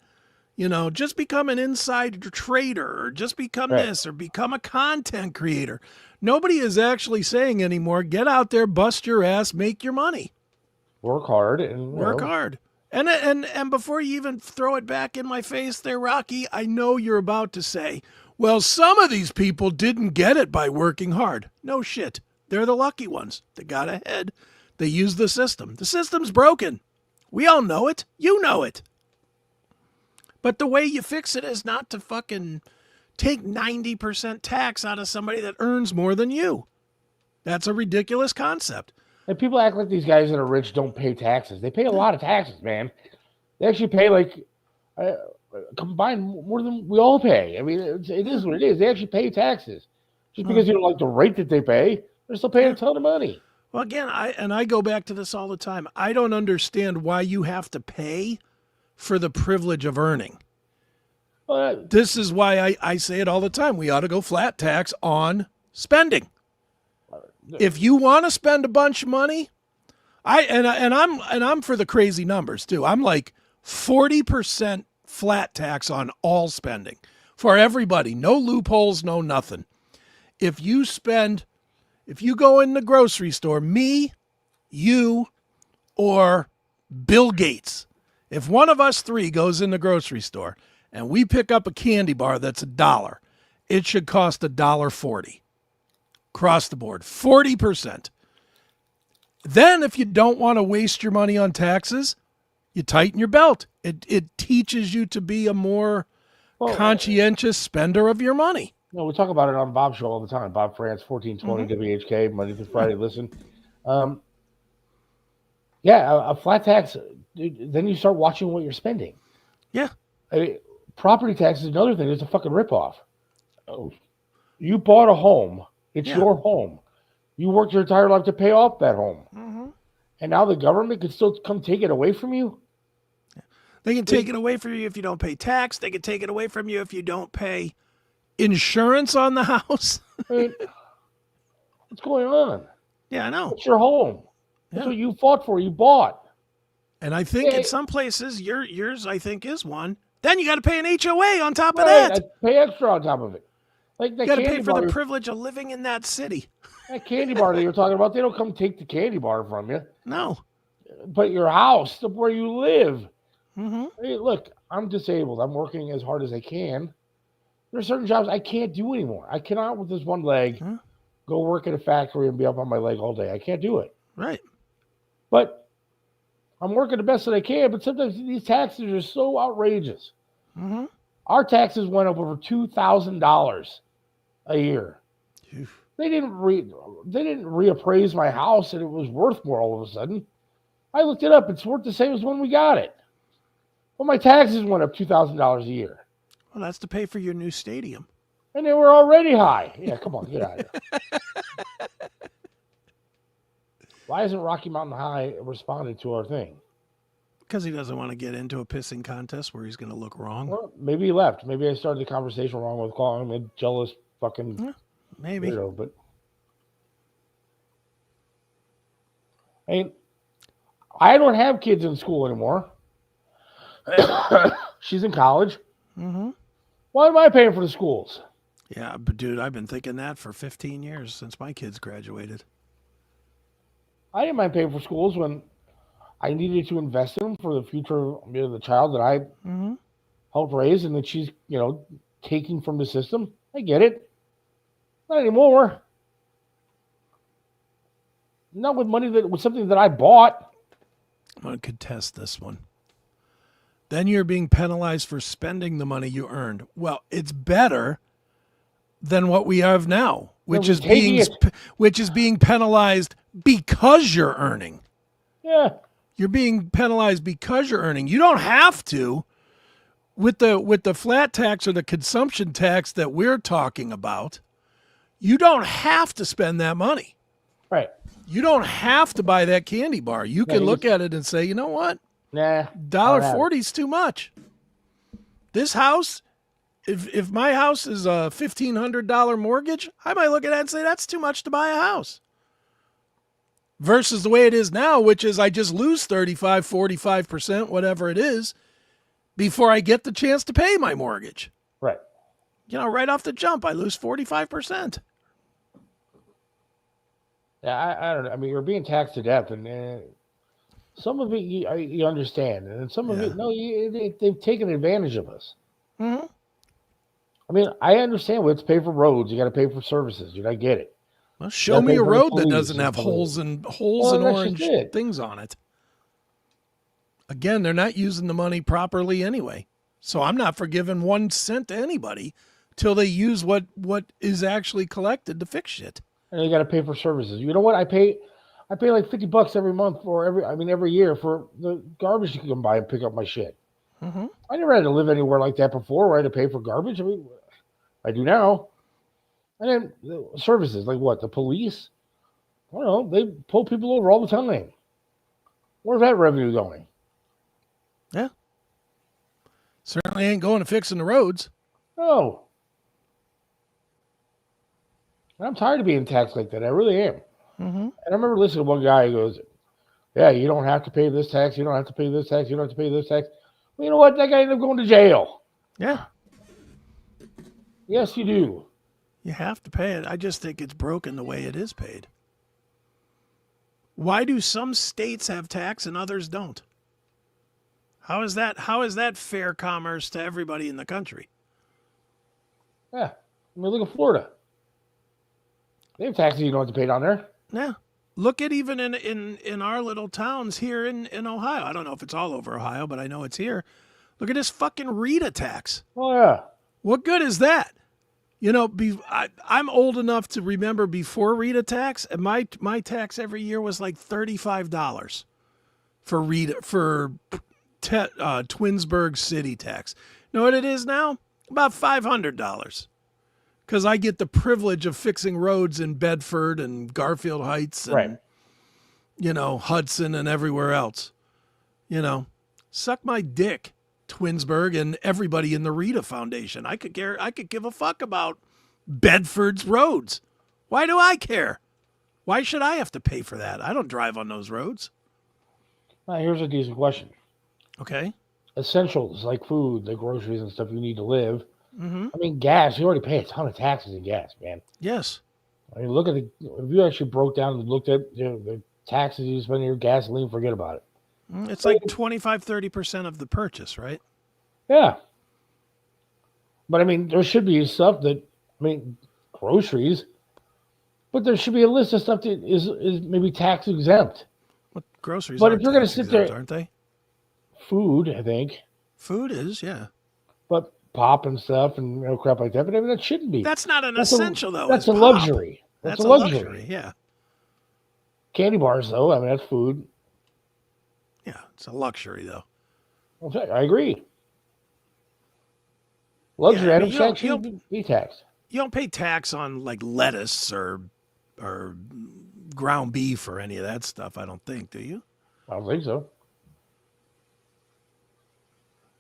[SPEAKER 2] Just become an insider trader or just become this or become a content creator. Nobody is actually saying anymore, get out there, bust your ass, make your money.
[SPEAKER 1] Work hard and
[SPEAKER 2] work hard. And before you even throw it back in my face there, Rocky, I know you're about to say, well, some of these people didn't get it by working hard. No shit. They're the lucky ones. They got ahead. They used the system. The system's broken. We all know it. You know it. But the way you fix it is not to fucking take 90% tax out of somebody that earns more than you. That's a ridiculous concept.
[SPEAKER 1] And people act like these guys that are rich don't pay taxes. They pay a lot of taxes, man. They actually pay like combined more than we all pay. I mean, it is what it is. They actually pay taxes. Just because you don't like the rate that they pay, they're still paying a ton of money.
[SPEAKER 2] Well, again, I go back to this all the time. I don't understand why you have to pay for the privilege of earning. This is why I say it all the time. We ought to go flat tax on spending. If you want to spend a bunch of money, I'm for the crazy numbers too. I'm like 40% flat tax on all spending for everybody. No loopholes, no nothing. If you go in the grocery store, me, you, or Bill Gates, if one of us three goes in the grocery store and we pick up a candy bar that's $1, it should cost $1.40. Across the board, 40%. Then if you don't want to waste your money on taxes, you tighten your belt. It teaches you to be a more conscientious spender of your money.
[SPEAKER 1] We talk about it on Bob's show all the time. Bob France, 1420 WHK, Monday through Friday. Listen. Yeah, a flat tax. Dude, then you start watching what you're spending.
[SPEAKER 2] Yeah.
[SPEAKER 1] I mean, property tax is another thing. It's a fucking ripoff. Oh, you bought a home. It's
[SPEAKER 2] Yeah.
[SPEAKER 1] your home. You worked your entire life to pay off that home.
[SPEAKER 2] Mm-hmm.
[SPEAKER 1] And now the government can still come take it away from you?
[SPEAKER 2] They can take it away from you if you don't pay tax. They can take it away from you if you don't pay insurance on the house.
[SPEAKER 1] I mean, what's going on?
[SPEAKER 2] Yeah, I know.
[SPEAKER 1] It's your home. That's
[SPEAKER 2] Yeah.
[SPEAKER 1] what you fought for. You bought.
[SPEAKER 2] And I think
[SPEAKER 1] Yeah.
[SPEAKER 2] in some places, yours, I think, is one. Then you got to pay an HOA on top of
[SPEAKER 1] Right,
[SPEAKER 2] that.
[SPEAKER 1] I pay extra on top of it. Like that
[SPEAKER 2] You got to
[SPEAKER 1] candy
[SPEAKER 2] pay for
[SPEAKER 1] bar.
[SPEAKER 2] the privilege of living in that city.
[SPEAKER 1] That candy bar that you're talking about, they don't come take the candy bar from you.
[SPEAKER 2] No.
[SPEAKER 1] But your house, where you live.
[SPEAKER 2] Mm-hmm.
[SPEAKER 1] Hey, look, I'm disabled. I'm working as hard as I can. There are certain jobs I can't do anymore. I cannot, with this one leg, go work at a factory and be up on my leg all day. I can't do it.
[SPEAKER 2] Right.
[SPEAKER 1] But I'm working the best that I can. But sometimes these taxes are so outrageous.
[SPEAKER 2] Mm-hmm.
[SPEAKER 1] Our taxes went up over $2,000 a year. They didn't reappraise my house, and it was worth more all of a sudden. I looked it up; it's worth the same as when we got it. Well, my taxes went up $2,000 a year.
[SPEAKER 2] Well, that's to pay for your new stadium.
[SPEAKER 1] And they were already high. Yeah, come on, get out of here. Why isn't Rocky Mountain High responding to our thing?
[SPEAKER 2] Because he doesn't want to get into a pissing contest where he's going to look wrong.
[SPEAKER 1] Well, maybe he left. Maybe I started the conversation wrong with calling him a jealous fucking
[SPEAKER 2] maybe.
[SPEAKER 1] weirdo, but I don't have kids in school anymore. She's in college.
[SPEAKER 2] Mm-hmm.
[SPEAKER 1] Why am I paying for the schools?
[SPEAKER 2] Yeah, but dude, I've been thinking that for 15 years since my kids graduated.
[SPEAKER 1] I didn't mind paying for schools when I needed to invest in them for the future of the child that I helped raise, and that she's, taking from the system. I get it. Not anymore. Not with money with something that I bought.
[SPEAKER 2] I'm going to contest this one. Then you're being penalized for spending the money you earned. Well, it's better than what we have now, which is being penalized because you're earning.
[SPEAKER 1] Yeah.
[SPEAKER 2] You're being penalized because you're earning. You don't have to with the flat tax or the consumption tax that we're talking about. You don't have to spend that money.
[SPEAKER 1] Right.
[SPEAKER 2] You don't have to buy that candy bar. You can look at it and say, you know what?
[SPEAKER 1] Nah.
[SPEAKER 2] $1.40 is too much. This house, if my house is a $1,500 mortgage, I might look at that and say that's too much to buy a house. Versus the way it is now, which is I just lose 35, 45%, whatever it is, before I get the chance to pay my mortgage.
[SPEAKER 1] Right.
[SPEAKER 2] Right off the jump, I lose 45%.
[SPEAKER 1] Yeah, I don't know. I mean, you're being taxed to death, and some of it you understand, and some of it, no, they've taken advantage of us.
[SPEAKER 2] Mm-hmm.
[SPEAKER 1] I mean, I understand we have to pay for roads. You got to pay for services. I get it.
[SPEAKER 2] Well, show me a road that doesn't have holes and orange things on it. Again, they're not using the money properly anyway. So I'm not forgiving 1 cent to anybody till they use what is actually collected to fix shit.
[SPEAKER 1] And you got to pay for services. You know what? I pay like $50 every month every year for the garbage you can come by and pick up my shit.
[SPEAKER 2] Mm-hmm.
[SPEAKER 1] I never had to live anywhere like that before where I had to pay for garbage. I mean, I do now. And then the services, like what? The police? I don't know. They pull people over all the time. Where's that revenue going?
[SPEAKER 2] Yeah. Certainly ain't going to fixing the roads.
[SPEAKER 1] No. I'm tired of being taxed like that. I really am.
[SPEAKER 2] Mm-hmm.
[SPEAKER 1] And I remember listening to one guy who goes, yeah, you don't have to pay this tax. You don't have to pay this tax. You don't have to pay this tax. Well, you know what? That guy ended up going to jail.
[SPEAKER 2] Yeah.
[SPEAKER 1] Yes, you do.
[SPEAKER 2] You have to pay it. I just think it's broken the way it is paid. Why do some states have tax and others don't? How is that fair commerce to everybody in the country?
[SPEAKER 1] Yeah. I mean, look at Florida. They have taxes you don't have to pay down there.
[SPEAKER 2] Yeah. Look at even in our little towns here in Ohio. I don't know if it's all over Ohio, but I know it's here. Look at this fucking Rita tax.
[SPEAKER 1] Oh, yeah.
[SPEAKER 2] What good is that? I'm old enough to remember before Rita tax, and my tax every year was like $35. for Twinsburg city tax. You know what it is now? About $500. Because I get the privilege of fixing roads in Bedford and Garfield Heights and,
[SPEAKER 1] Right.
[SPEAKER 2] Hudson and everywhere else. Suck my dick, Twinsburg and everybody in the Rita Foundation. I could give a fuck about Bedford's roads. Why do I care? Why should I have to pay for that? I don't drive on those roads.
[SPEAKER 1] Now, here's a decent question.
[SPEAKER 2] Okay.
[SPEAKER 1] Essentials like food, like groceries and stuff you need to live.
[SPEAKER 2] Mm-hmm.
[SPEAKER 1] I mean, gas, you already pay a ton of taxes in gas, man.
[SPEAKER 2] Yes.
[SPEAKER 1] I mean, look at if you actually broke down and looked at the taxes you spend on your gasoline, forget about it.
[SPEAKER 2] It's like 25-30% of the purchase, right?
[SPEAKER 1] Yeah. But I mean, there should be stuff groceries, but there should be a list of stuff that is maybe tax exempt.
[SPEAKER 2] What groceries?
[SPEAKER 1] But
[SPEAKER 2] are
[SPEAKER 1] if you're going to
[SPEAKER 2] tax
[SPEAKER 1] sit
[SPEAKER 2] exempt,
[SPEAKER 1] there,
[SPEAKER 2] aren't they?
[SPEAKER 1] Food, I think.
[SPEAKER 2] Food is, yeah.
[SPEAKER 1] But pop and stuff and crap like that. But I mean, that shouldn't be.
[SPEAKER 2] That's not an essential, though.
[SPEAKER 1] That's
[SPEAKER 2] a
[SPEAKER 1] luxury.
[SPEAKER 2] That's a luxury, yeah.
[SPEAKER 1] Candy bars, though, I mean, that's food.
[SPEAKER 2] Yeah, it's a luxury, though.
[SPEAKER 1] Okay, I agree. Luxury items should be taxed.
[SPEAKER 2] You don't pay tax on like lettuce or ground beef or any of that stuff, I don't think, do you?
[SPEAKER 1] I don't think so.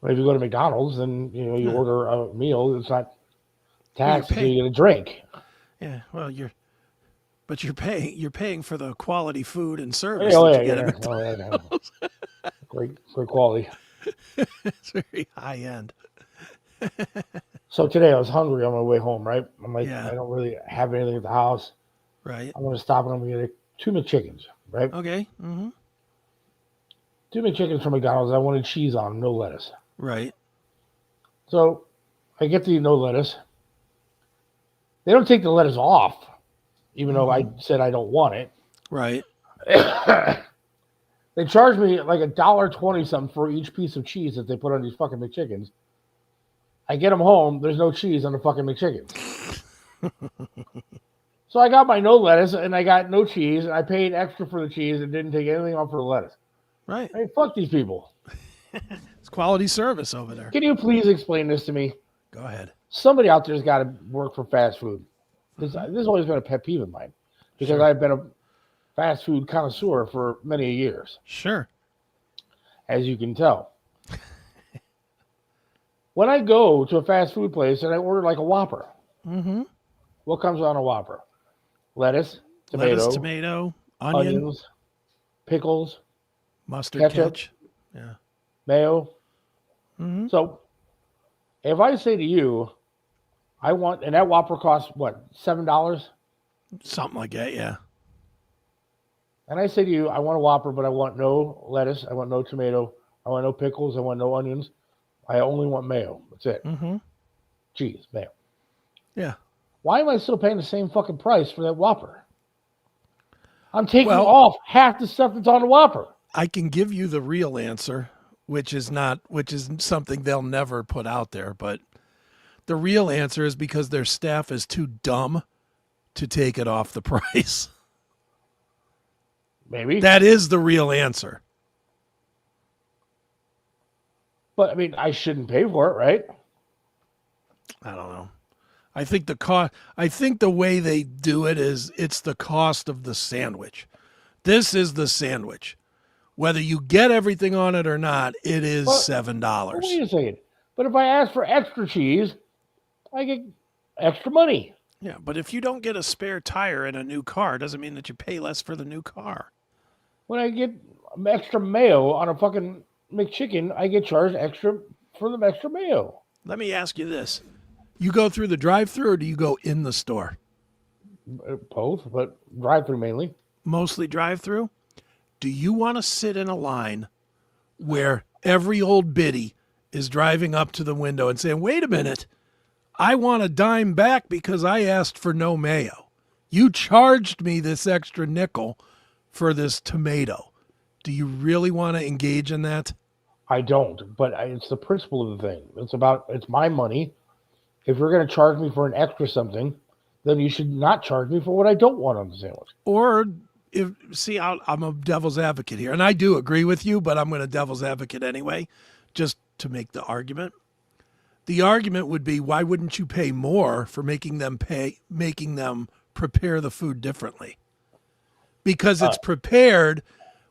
[SPEAKER 1] But if you go to McDonald's and you order a meal, it's not taxed until you get a drink.
[SPEAKER 2] Yeah, well, you're paying for the quality food and service
[SPEAKER 1] you
[SPEAKER 2] get at McDonald's.
[SPEAKER 1] Great quality.
[SPEAKER 2] It's very high end.
[SPEAKER 1] So today I was hungry on my way home, right? I'm like,
[SPEAKER 2] Yeah.
[SPEAKER 1] I don't really have anything at the house.
[SPEAKER 2] Right.
[SPEAKER 1] I'm going to stop and I'm going to get 2 McChickens, right?
[SPEAKER 2] Okay. Mm-hmm.
[SPEAKER 1] 2 McChickens from McDonald's. I wanted cheese on them, no lettuce.
[SPEAKER 2] Right.
[SPEAKER 1] So I get the no lettuce. They don't take the lettuce off, even though I said I don't want it.
[SPEAKER 2] Right.
[SPEAKER 1] They charge me like $1.20 something for each piece of cheese that they put on these fucking McChickens. I get them home. There's no cheese on the fucking McChickens. So I got my no lettuce and I got no cheese and I paid extra for the cheese and didn't take anything off for the lettuce.
[SPEAKER 2] Right.
[SPEAKER 1] I mean, fuck these people.
[SPEAKER 2] It's quality service over there.
[SPEAKER 1] Can you please explain this to me?
[SPEAKER 2] Go ahead.
[SPEAKER 1] Somebody out there's got to work for fast food. This has always been a pet peeve of mine because I've been a fast food connoisseur for many years.
[SPEAKER 2] Sure.
[SPEAKER 1] As you can tell. When I go to a fast food place and I order like a Whopper, what comes on a Whopper? Lettuce,
[SPEAKER 2] tomato,
[SPEAKER 1] onions, pickles,
[SPEAKER 2] mustard,
[SPEAKER 1] ketchup, mayo. So if I say to you, I want, and that Whopper costs what, $7?
[SPEAKER 2] Something like that, yeah.
[SPEAKER 1] And I say to you, I want a Whopper, but I want no lettuce, I want no tomato, I want no pickles, I want no onions. I only want mayo. That's it. Cheese, mayo.
[SPEAKER 2] Yeah.
[SPEAKER 1] Why am I still paying the same fucking price for that Whopper? I'm taking off half the stuff that's on the Whopper.
[SPEAKER 2] I can give you the real answer, which is something they'll never put out there, but the real answer is because their staff is too dumb to take it off the price.
[SPEAKER 1] Maybe.
[SPEAKER 2] That is the real answer.
[SPEAKER 1] But I mean, I shouldn't pay for it, right?
[SPEAKER 2] I don't know. I think the way they do it is it's the cost of the sandwich. This is the sandwich. Whether you get everything on it or not, it is $7.
[SPEAKER 1] Wait a second. But if I ask for extra cheese, I get extra money.
[SPEAKER 2] Yeah, but if you don't get a spare tire in a new car, it doesn't mean that you pay less for the new car.
[SPEAKER 1] When I get extra mayo on a fucking McChicken, I get charged extra for the extra mayo.
[SPEAKER 2] Let me ask you this. You go through the drive-thru or do you go in the store?
[SPEAKER 1] Both, but drive-thru mainly.
[SPEAKER 2] Mostly drive-thru? Do you want to sit in a line where every old biddy is driving up to the window and saying, wait a minute, I want a dime back because I asked for no mayo. You charged me this extra nickel for this tomato. Do you really want to engage in that?
[SPEAKER 1] I don't, but it's the principle of the thing. It's my money. If you're going to charge me for an extra something, then you should not charge me for what I don't want on the sandwich.
[SPEAKER 2] Or I'm a devil's advocate here, and I do agree with you, but I'm going to devil's advocate anyway, just to make the argument. The argument would be, why wouldn't you pay more for making them prepare the food differently? Because it's prepared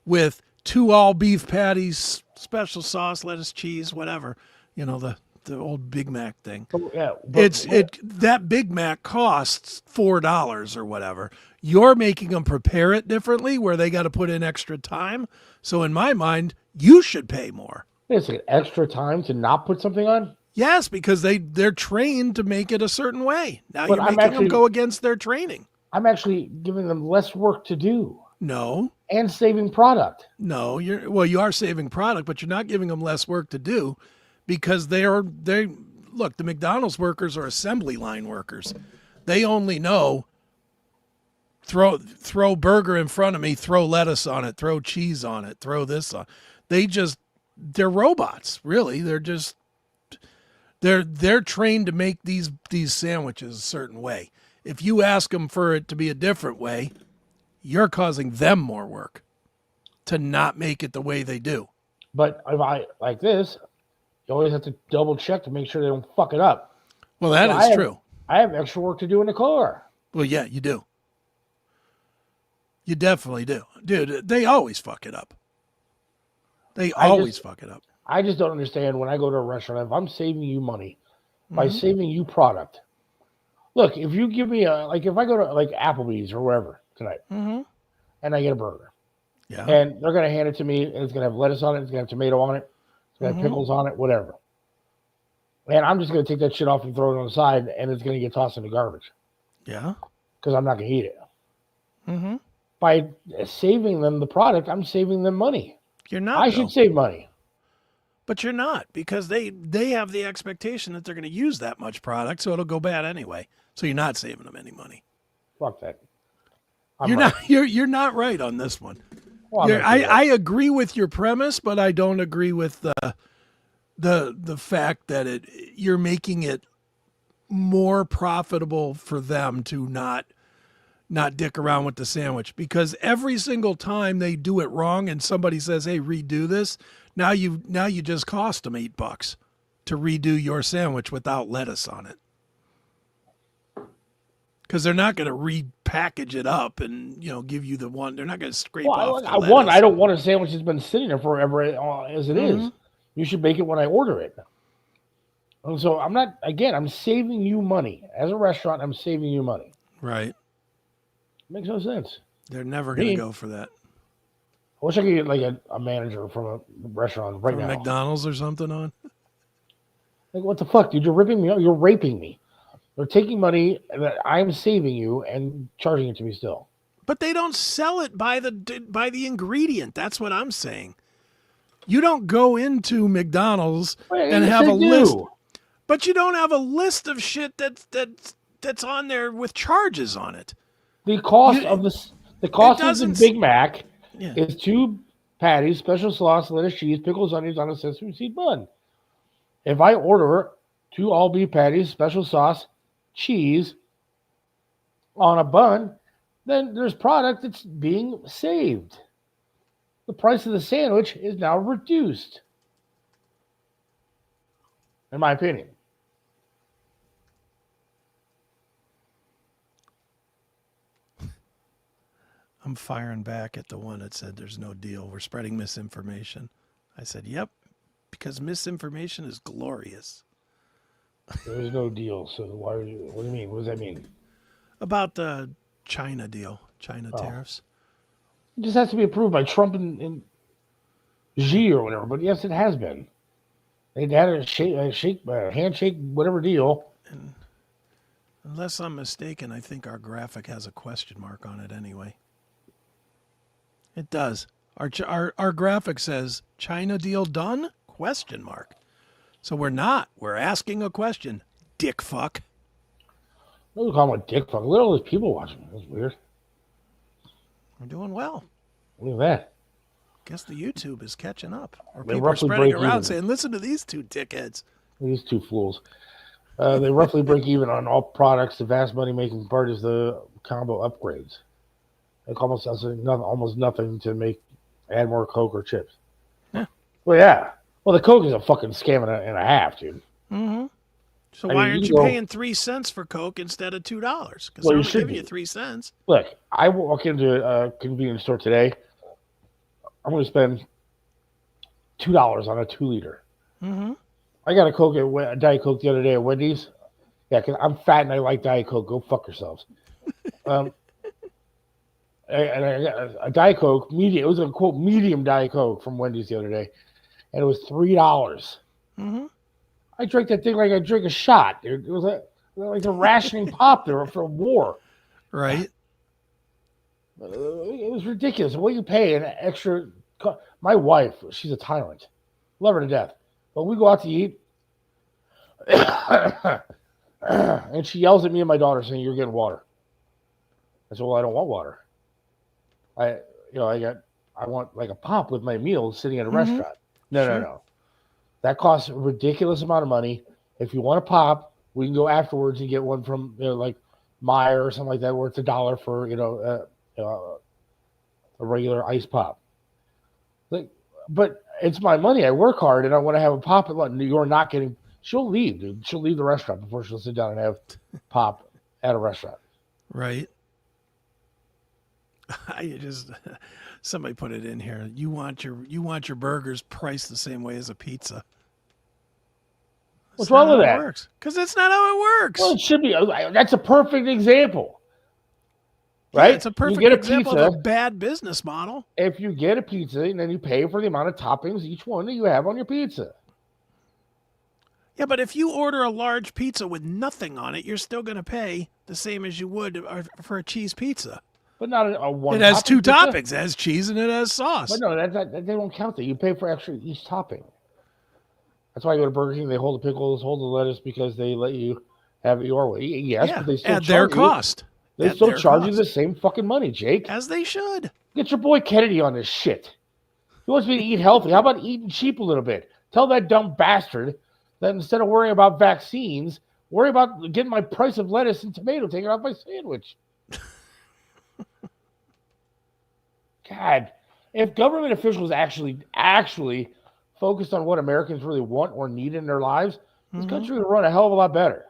[SPEAKER 2] with 2 all beef patties, special sauce, lettuce, cheese, whatever. The old Big Mac thing.
[SPEAKER 1] Yeah,
[SPEAKER 2] That Big Mac costs $4 or whatever. You're making them prepare it differently, where they got to put in extra time. So in my mind, you should pay more.
[SPEAKER 1] It's like extra time to not put something on.
[SPEAKER 2] Yes, because they're trained to make it a certain way. Now
[SPEAKER 1] But
[SPEAKER 2] you're making them go against their training.
[SPEAKER 1] I'm actually giving them less work to do.
[SPEAKER 2] No.
[SPEAKER 1] And saving product.
[SPEAKER 2] No, you are saving product, but you're not giving them less work to do, because they look, the McDonald's workers are assembly line workers. They only know throw burger in front of me, throw lettuce on it, throw cheese on it, throw this on. They're robots, really. They're trained to make these sandwiches a certain way. If you ask them for it to be a different way, you're causing them more work to not make it the way they do.
[SPEAKER 1] But if I like this, you always have to double check to make sure they don't fuck it up.
[SPEAKER 2] Well, that is true.
[SPEAKER 1] I have extra work to do in the car.
[SPEAKER 2] Well, yeah, you do. You definitely do. Dude, they always fuck it up. They always fuck it up.
[SPEAKER 1] I just don't understand when I go to a restaurant, if I'm saving you money by saving you product. Look, if you give me if I go to like Applebee's or wherever tonight and I get a burger, and they're going to hand it to me and it's going to have lettuce on it, it's going to have tomato on it, it's going to have pickles on it, whatever. And I'm just going to take that shit off and throw it on the side, and it's going to get tossed in the garbage.
[SPEAKER 2] Yeah.
[SPEAKER 1] Because I'm not going to eat it. By saving them the product, I'm saving them money.
[SPEAKER 2] You're not.
[SPEAKER 1] I should save money.
[SPEAKER 2] But you're not, because they have the expectation that they're going to use that much product, so it'll go bad anyway. So you're not saving them any money.
[SPEAKER 1] Fuck that.
[SPEAKER 2] You're not right on this one. Well, I agree with your premise, but I don't agree with the fact that you're making it more profitable for them to not dick around with the sandwich, because every single time they do it wrong and somebody says, "Hey, redo this," now you just cost them $8 to redo your sandwich without lettuce on it, because they're not going to repackage it up and give you the one. They're not going to scrape off the lettuce.
[SPEAKER 1] I don't want a sandwich that's been sitting there forever as it is. You should make it when I order it. And so I'm saving you money. As a restaurant, I'm saving you money.
[SPEAKER 2] Right.
[SPEAKER 1] Makes no sense.
[SPEAKER 2] They're never going to go for that.
[SPEAKER 1] I wish I could get like a manager from a restaurant right now.
[SPEAKER 2] McDonald's or something on.
[SPEAKER 1] Like, what the fuck, dude? You're ripping me off. You're raping me. They're taking money that I'm saving you and charging it to me still.
[SPEAKER 2] But they don't sell it by the ingredient. That's what I'm saying. You don't go into McDonald's and have a list. But you don't have a list of shit that's on there with charges on it.
[SPEAKER 1] The cost of the Big Mac is 2 patties, special sauce, lettuce, cheese, pickles, onions on a sesame seed bun. If I order 2 all beef patties, special sauce, cheese on a bun, then there's product that's being saved. The price of the sandwich is now reduced, in my opinion.
[SPEAKER 2] I'm firing back at the one that said there's no deal. We're spreading misinformation. I said, yep, because misinformation is glorious.
[SPEAKER 1] There's no deal. So what do you mean? What does that mean?
[SPEAKER 2] About the China deal, tariffs.
[SPEAKER 1] It just has to be approved by Trump and Xi or whatever. But yes, it has been. They had a handshake, whatever deal.
[SPEAKER 2] And unless I'm mistaken, I think our graphic has a question mark on it anyway. It does. Our graphic says China deal done? Question mark. So we're not. We're asking a question. Dick fuck.
[SPEAKER 1] Don't call him a dick fuck. Look at all those people watching. That's weird.
[SPEAKER 2] We're doing well.
[SPEAKER 1] Look at that.
[SPEAKER 2] Guess the YouTube is catching up. Or
[SPEAKER 1] They
[SPEAKER 2] people are
[SPEAKER 1] roughly
[SPEAKER 2] spreading
[SPEAKER 1] break
[SPEAKER 2] around
[SPEAKER 1] even.
[SPEAKER 2] saying, listen to these 2 dickheads.
[SPEAKER 1] These 2 fools. They roughly break even on all products. The vast money-making part is the combo upgrades. Like almost nothing to add more Coke or chips.
[SPEAKER 2] Yeah.
[SPEAKER 1] Well, yeah. Well, the Coke is a fucking scam and a half, dude.
[SPEAKER 2] Mm-hmm. So
[SPEAKER 1] I
[SPEAKER 2] why
[SPEAKER 1] mean,
[SPEAKER 2] aren't you paying 3 cents for Coke instead of $2? Because
[SPEAKER 1] Well,
[SPEAKER 2] they're
[SPEAKER 1] you
[SPEAKER 2] only
[SPEAKER 1] should
[SPEAKER 2] giving
[SPEAKER 1] be.
[SPEAKER 2] you 3 cents.
[SPEAKER 1] Look, I walk into a convenience store today. I'm going to spend $2 on a 2 liter.
[SPEAKER 2] Mm-hmm.
[SPEAKER 1] I got a Diet Coke the other day at Wendy's. Yeah, because I'm fat and I like Diet Coke. Go fuck yourselves. And I got a Diet Coke medium. It was a quote medium Diet Coke from Wendy's the other day, and it was $3.
[SPEAKER 2] Mm-hmm.
[SPEAKER 1] I drank that thing like I drink a shot. It was like the rationing pop there for war.
[SPEAKER 2] Right.
[SPEAKER 1] It was ridiculous. What you pay an extra. My wife, she's a tyrant. Love her to death. But we go out to eat, and she yells at me and my daughter saying, "You're getting water." I said, "Well, I don't want water. I want like a pop with my meal sitting at a restaurant." No. That costs a ridiculous amount of money. If you want a pop, we can go afterwards and get one from like Meyer or something like that, where it's $1 for a regular ice pop. But it's my money. I work hard, and I want to have a pop at lunch. You're not getting. She'll leave, dude. She'll leave the restaurant before she'll sit down and have pop at a restaurant.
[SPEAKER 2] Right. Somebody put it in here. You want your burgers priced the same way as a pizza.
[SPEAKER 1] What's wrong with that?
[SPEAKER 2] Because that's not how it works.
[SPEAKER 1] Well, it should be. That's a perfect example, right?
[SPEAKER 2] Yeah, it's a perfect example of a bad business model.
[SPEAKER 1] If you get a pizza and then you pay for the amount of toppings each one that you have on your pizza.
[SPEAKER 2] Yeah, but if you order a large pizza with nothing on it, you're still going to pay the same as you would for a cheese pizza.
[SPEAKER 1] But not a one.
[SPEAKER 2] It has two
[SPEAKER 1] pizza.
[SPEAKER 2] toppings. It has cheese and it has sauce.
[SPEAKER 1] But no, they don't count that. You pay for extra each topping. That's why you go to Burger King. They hold the pickles, hold the lettuce because they let you have it your way. Yes, but they still
[SPEAKER 2] at their cost.
[SPEAKER 1] They still charge you the same fucking money, Jake.
[SPEAKER 2] As they should.
[SPEAKER 1] Get your boy Kennedy on this shit. He wants me to eat healthy. How about eating cheap a little bit? Tell that dumb bastard that instead of worrying about vaccines, worry about getting my price of lettuce and tomato taken off my sandwich. God, if government officials actually focused on what Americans really want or need in their lives, this country would run a hell of a lot better.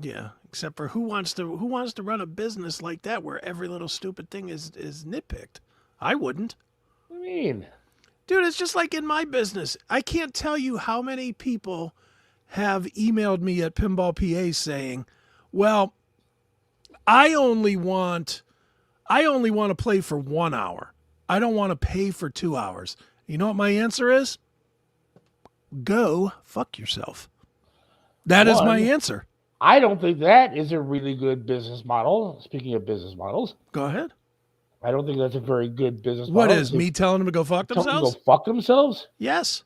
[SPEAKER 2] Yeah, except for who wants to run a business like that where every little stupid thing is nitpicked? I wouldn't.
[SPEAKER 1] What do you mean?
[SPEAKER 2] Dude, it's just like in my business. I can't tell you how many people have emailed me at Pinball PA saying, "Well, I only want to play for 1 hour. I don't want to pay for 2 hours." You know what my answer is? Go fuck yourself. That is my answer.
[SPEAKER 1] I don't think that is a really good business model. Speaking of business models.
[SPEAKER 2] Go ahead.
[SPEAKER 1] I don't think that's a very good business model.
[SPEAKER 2] What is, me telling them to go fuck themselves?
[SPEAKER 1] Go fuck themselves?
[SPEAKER 2] Yes.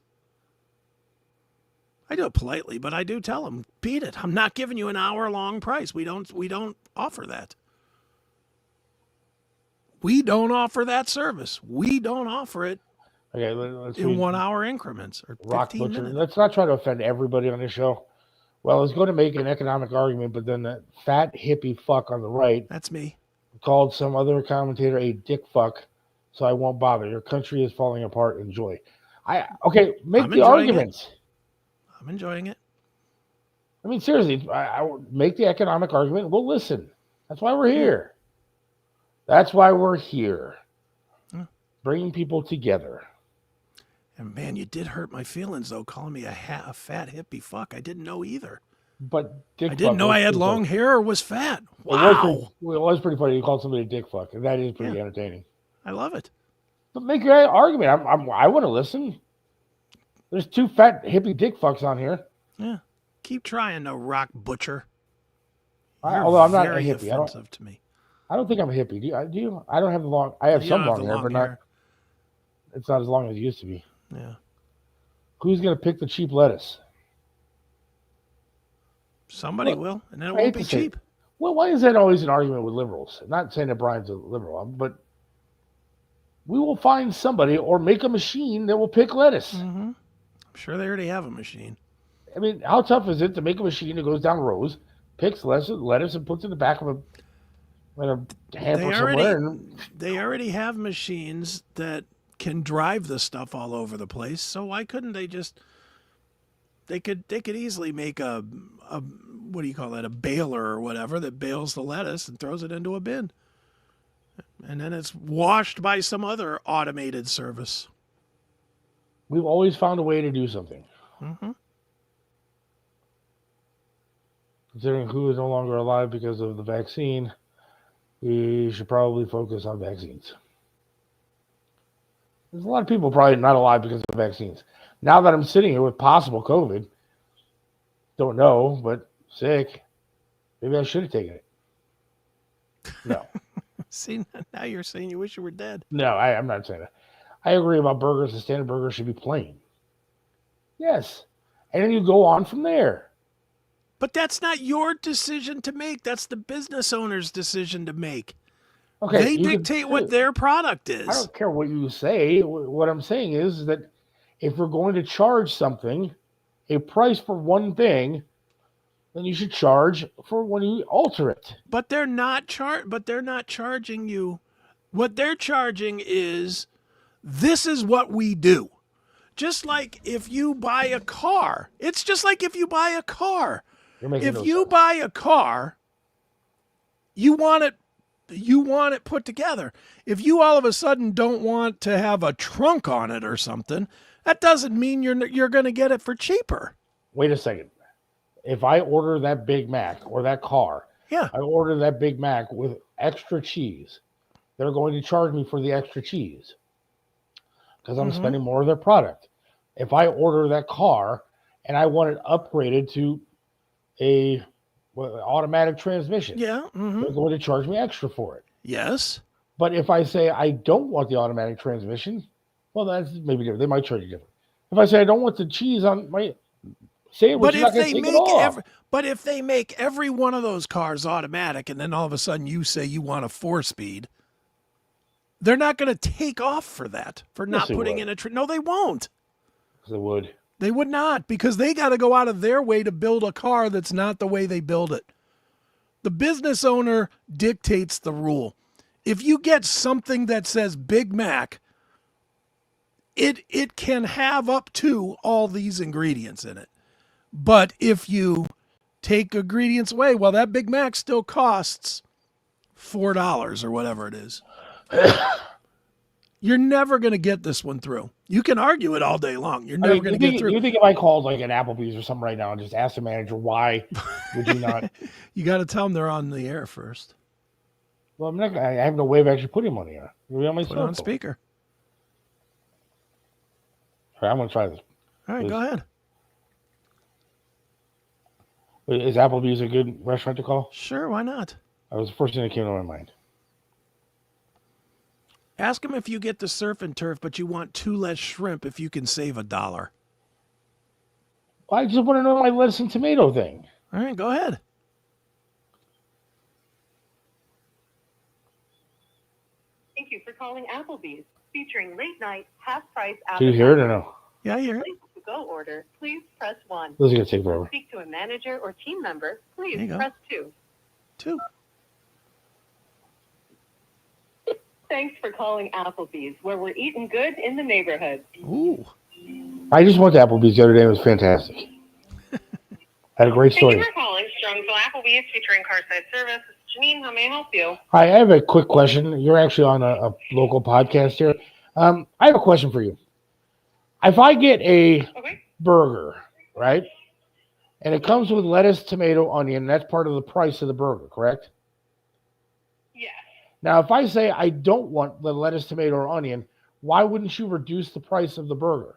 [SPEAKER 2] I do it politely, but I do tell them, beat it. I'm not giving you an hour-long price. We don't offer that. We don't offer that service. We don't offer it in 1 hour increments or 15 minutes.
[SPEAKER 1] Let's not try to offend everybody on this show. Well, I was going to make an economic argument, but then that fat hippie fuck on the right.
[SPEAKER 2] That's me.
[SPEAKER 1] Called some other commentator a dick fuck, so I won't bother. Your country is falling apart. Enjoy. Make the arguments.
[SPEAKER 2] I'm enjoying it.
[SPEAKER 1] I mean, seriously, I make the economic argument. We'll listen. That's why we're here. That's why we're here. Bringing people together.
[SPEAKER 2] And man, you did hurt my feelings, though, calling me a fat hippie fuck. I didn't know either.
[SPEAKER 1] But
[SPEAKER 2] I didn't know I had long hair or was fat.
[SPEAKER 1] Wow. It was pretty funny. You called somebody a dick fuck, and that is pretty entertaining.
[SPEAKER 2] I love it.
[SPEAKER 1] But make your argument. I want to listen. There's two fat hippie dick fucks on here.
[SPEAKER 2] Yeah. Keep trying, no rock butcher.
[SPEAKER 1] Although I'm not a hippie.
[SPEAKER 2] Offensive to me.
[SPEAKER 1] I don't think I'm a hippie. Do you? I don't have the long. I have some long hair, but not. It's not as long as it used to be.
[SPEAKER 2] Yeah.
[SPEAKER 1] Who's gonna pick the cheap lettuce?
[SPEAKER 2] Somebody will, and then it won't be cheap.
[SPEAKER 1] Well, why is that always an argument with liberals? I'm not saying that Brian's a liberal, but we will find somebody or make a machine that will pick lettuce.
[SPEAKER 2] Mm-hmm. I'm sure they already have a machine.
[SPEAKER 1] I mean, how tough is it to make a machine that goes down rows, picks lettuce, and puts it in the back of in a hamper somewhere. And
[SPEAKER 2] They already have machines that can drive the stuff all over the place. So why couldn't they just? They could easily make a what do you call that? A baler or whatever that bales the lettuce and throws it into a bin, and then it's washed by some other automated service.
[SPEAKER 1] we've always found a way to do something.
[SPEAKER 2] Mm-hmm.
[SPEAKER 1] Considering who is no longer alive because of the vaccine, we should probably focus on vaccines. There's a lot of people probably not alive because of vaccines. Now that I'm sitting here with possible COVID, don't know, but sick, maybe I should have taken it. No.
[SPEAKER 2] See, now you're saying you wish you were dead.
[SPEAKER 1] No, I'm not saying that. I agree about burgers. The standard burger should be plain. Yes. And then you go on from there.
[SPEAKER 2] But that's not your decision to make. That's the business owner's decision to make.
[SPEAKER 1] Okay.
[SPEAKER 2] They dictate what their product is.
[SPEAKER 1] I don't care what you say. What I'm saying is that if we're going to charge something, a price for one thing, then you should charge for when you alter it.
[SPEAKER 2] But they're not charging you. What they're charging is, this is what we do. Just like if you buy a car. It's just like if you buy a car. If you buy a car, you want it put together. If you all of a sudden don't want to have a trunk on it or something, that doesn't mean you're going to get it for cheaper.
[SPEAKER 1] Wait a second. If I order that Big Mac or that car,
[SPEAKER 2] yeah,
[SPEAKER 1] I order that Big Mac with extra cheese, they're going to charge me for the extra cheese because I'm spending more of their product. If I order that car and I want it upgraded to a automatic transmission, they're going to charge me extra for it.
[SPEAKER 2] Yes.
[SPEAKER 1] But if I say I don't want the automatic transmission, well, that's maybe different. They might charge you different. If I say I don't want the cheese on my sandwich,
[SPEAKER 2] but if they make every one of those cars automatic, and then all of a sudden you say you want a 4-speed, they're not going to take off for that, for not putting in a no, they won't.
[SPEAKER 1] They would.
[SPEAKER 2] They would not, because they got to go out of their way to build a car that's not the way they build it. The business owner dictates the rule. If you get something that says Big Mac, it can have up to all these ingredients in it. But if you take ingredients away, well, that Big Mac still costs $4 or whatever it is. You're never going to get this one through. You can argue it all day long. You're never going to get through.
[SPEAKER 1] You think if I called like an Applebee's or something right now and just asked the manager why would you not?
[SPEAKER 2] You got to tell them they're on the air first.
[SPEAKER 1] Well, I'm not. I have no way of actually putting them on the air.
[SPEAKER 2] Put it on speaker.
[SPEAKER 1] All right, I'm going to try this.
[SPEAKER 2] All right, go ahead.
[SPEAKER 1] Is Applebee's a good restaurant to call?
[SPEAKER 2] Sure, why not?
[SPEAKER 1] That was the first thing that came to my mind.
[SPEAKER 2] Ask them if you get the surf and turf, but you want 2 less shrimp if you can save $1.
[SPEAKER 1] Well, I just want to know my lettuce and tomato thing.
[SPEAKER 2] All right, go ahead.
[SPEAKER 3] Thank you for calling Applebee's, featuring late night, half price appetizers.
[SPEAKER 1] Do you hear it or no?
[SPEAKER 2] Yeah, I hear it.
[SPEAKER 3] To go order, please press 1.
[SPEAKER 1] This is going to take forever.
[SPEAKER 3] Speak to a manager or team member, please press 2.
[SPEAKER 2] 2.
[SPEAKER 3] Thanks for calling Applebee's, where we're eating good in the neighborhood.
[SPEAKER 2] Ooh.
[SPEAKER 1] I just went to Applebee's the other day. It was fantastic. Had a great story.
[SPEAKER 3] Thank you for calling Strongsville Applebee's, featuring Carside Service. This is Janine. How may I help you?
[SPEAKER 1] Hi, I have a quick question. You're actually on a local podcast here. I have a question for you. If I get a burger, right, and it comes with lettuce, tomato, onion, that's part of the price of the burger, correct?
[SPEAKER 3] Yes.
[SPEAKER 1] Now, if I say I don't want the lettuce, tomato, or onion, why wouldn't you reduce the price of the burger?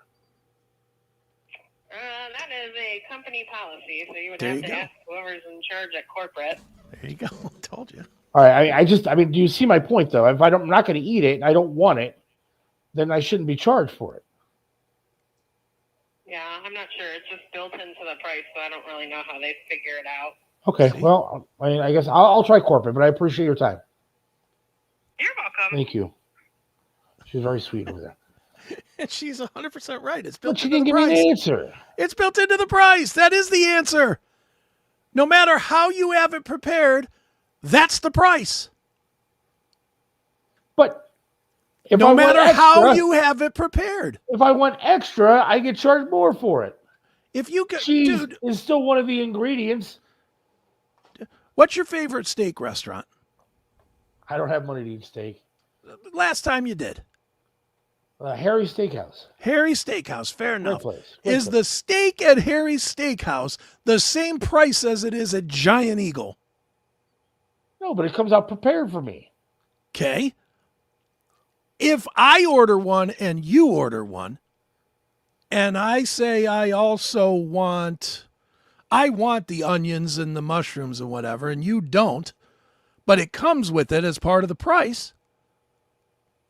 [SPEAKER 3] That is a company policy, so you would have to ask whoever's in charge at corporate.
[SPEAKER 2] There you go. Told you.
[SPEAKER 1] All right. I mean, do you see my point, though? If I'm not going to eat it and I don't want it, then I shouldn't be charged for it.
[SPEAKER 3] Yeah, I'm not sure. It's just built into the price, so I don't really know how they figure it out.
[SPEAKER 1] Okay. Well, I mean, I guess I'll try corporate, but I appreciate your time.
[SPEAKER 3] You're welcome.
[SPEAKER 1] Thank you. She's very sweet over there.
[SPEAKER 2] And she's 100% right. It's built
[SPEAKER 1] But she
[SPEAKER 2] into
[SPEAKER 1] didn't
[SPEAKER 2] the
[SPEAKER 1] give me
[SPEAKER 2] price.
[SPEAKER 1] an answer.
[SPEAKER 2] It's built into the price. That is the answer. No matter how you have it prepared, that's the price.
[SPEAKER 1] If
[SPEAKER 2] no
[SPEAKER 1] I want
[SPEAKER 2] matter
[SPEAKER 1] extra,
[SPEAKER 2] how you have it prepared.
[SPEAKER 1] If I want extra, I get charged more for it.
[SPEAKER 2] If you could,
[SPEAKER 1] Cheese
[SPEAKER 2] dude,
[SPEAKER 1] is still one of the ingredients.
[SPEAKER 2] what's your favorite steak restaurant?
[SPEAKER 1] I don't have money to eat steak.
[SPEAKER 2] Last time you did.
[SPEAKER 1] Harry's Steakhouse.
[SPEAKER 2] Harry's Steakhouse, fair
[SPEAKER 1] Great
[SPEAKER 2] enough.
[SPEAKER 1] place.
[SPEAKER 2] Is the steak at Harry's Steakhouse the same price as it is at Giant Eagle?
[SPEAKER 1] No, but it comes out prepared for me.
[SPEAKER 2] Okay. If I order one and you order one, and I say I want the onions and the mushrooms and whatever, and you don't, but it comes with it as part of the price,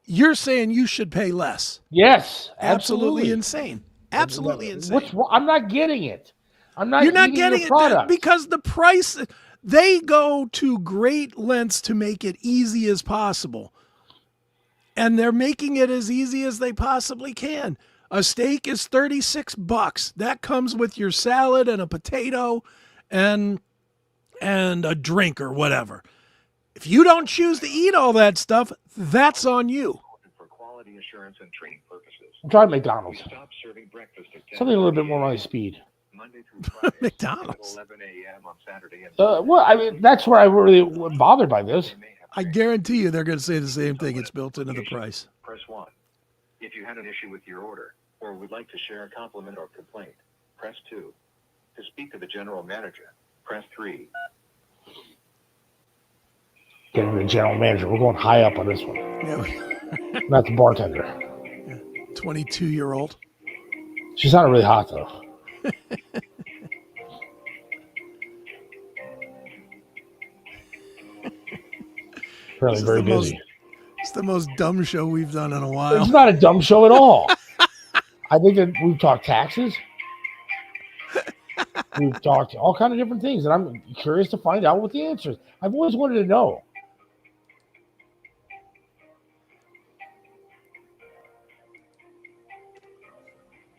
[SPEAKER 2] you're saying you should pay less.
[SPEAKER 1] Yes,
[SPEAKER 2] Absolutely insane. Absolutely insane.
[SPEAKER 1] I'm not getting it.
[SPEAKER 2] You're not getting
[SPEAKER 1] your product.
[SPEAKER 2] because the price, they go to great lengths to make it easy as possible. And they're making it as easy as they possibly can. A steak is $36. That comes with your salad and a potato and a drink or whatever. If you don't choose to eat all that stuff, that's on you.
[SPEAKER 4] For quality assurance and training purposes.
[SPEAKER 1] I'm trying McDonald's.
[SPEAKER 4] Stop serving breakfast at 10
[SPEAKER 1] Something a little bit more my speed.
[SPEAKER 4] Monday through Friday.
[SPEAKER 2] McDonald's.
[SPEAKER 4] 11 a.m. on Saturday and
[SPEAKER 1] Well, I mean, that's where I really bothered by this.
[SPEAKER 2] I guarantee you they're going to say the same thing. It's built into the price.
[SPEAKER 4] Press 1. If you had an issue with your order or would like to share a compliment or complaint, press 2. To speak to the general manager, press 3.
[SPEAKER 1] Getting the general manager. We're going high up on this one.
[SPEAKER 2] Yeah.
[SPEAKER 1] Not the bartender.
[SPEAKER 2] 22-year-old.
[SPEAKER 1] She's not really hot, though. Apparently very busy.
[SPEAKER 2] It's the most dumb show we've done in a while.
[SPEAKER 1] It's not a dumb show at all. I think that we've talked taxes. We've talked all kind of different things, and I'm curious to find out what the answer is. I've always wanted to know.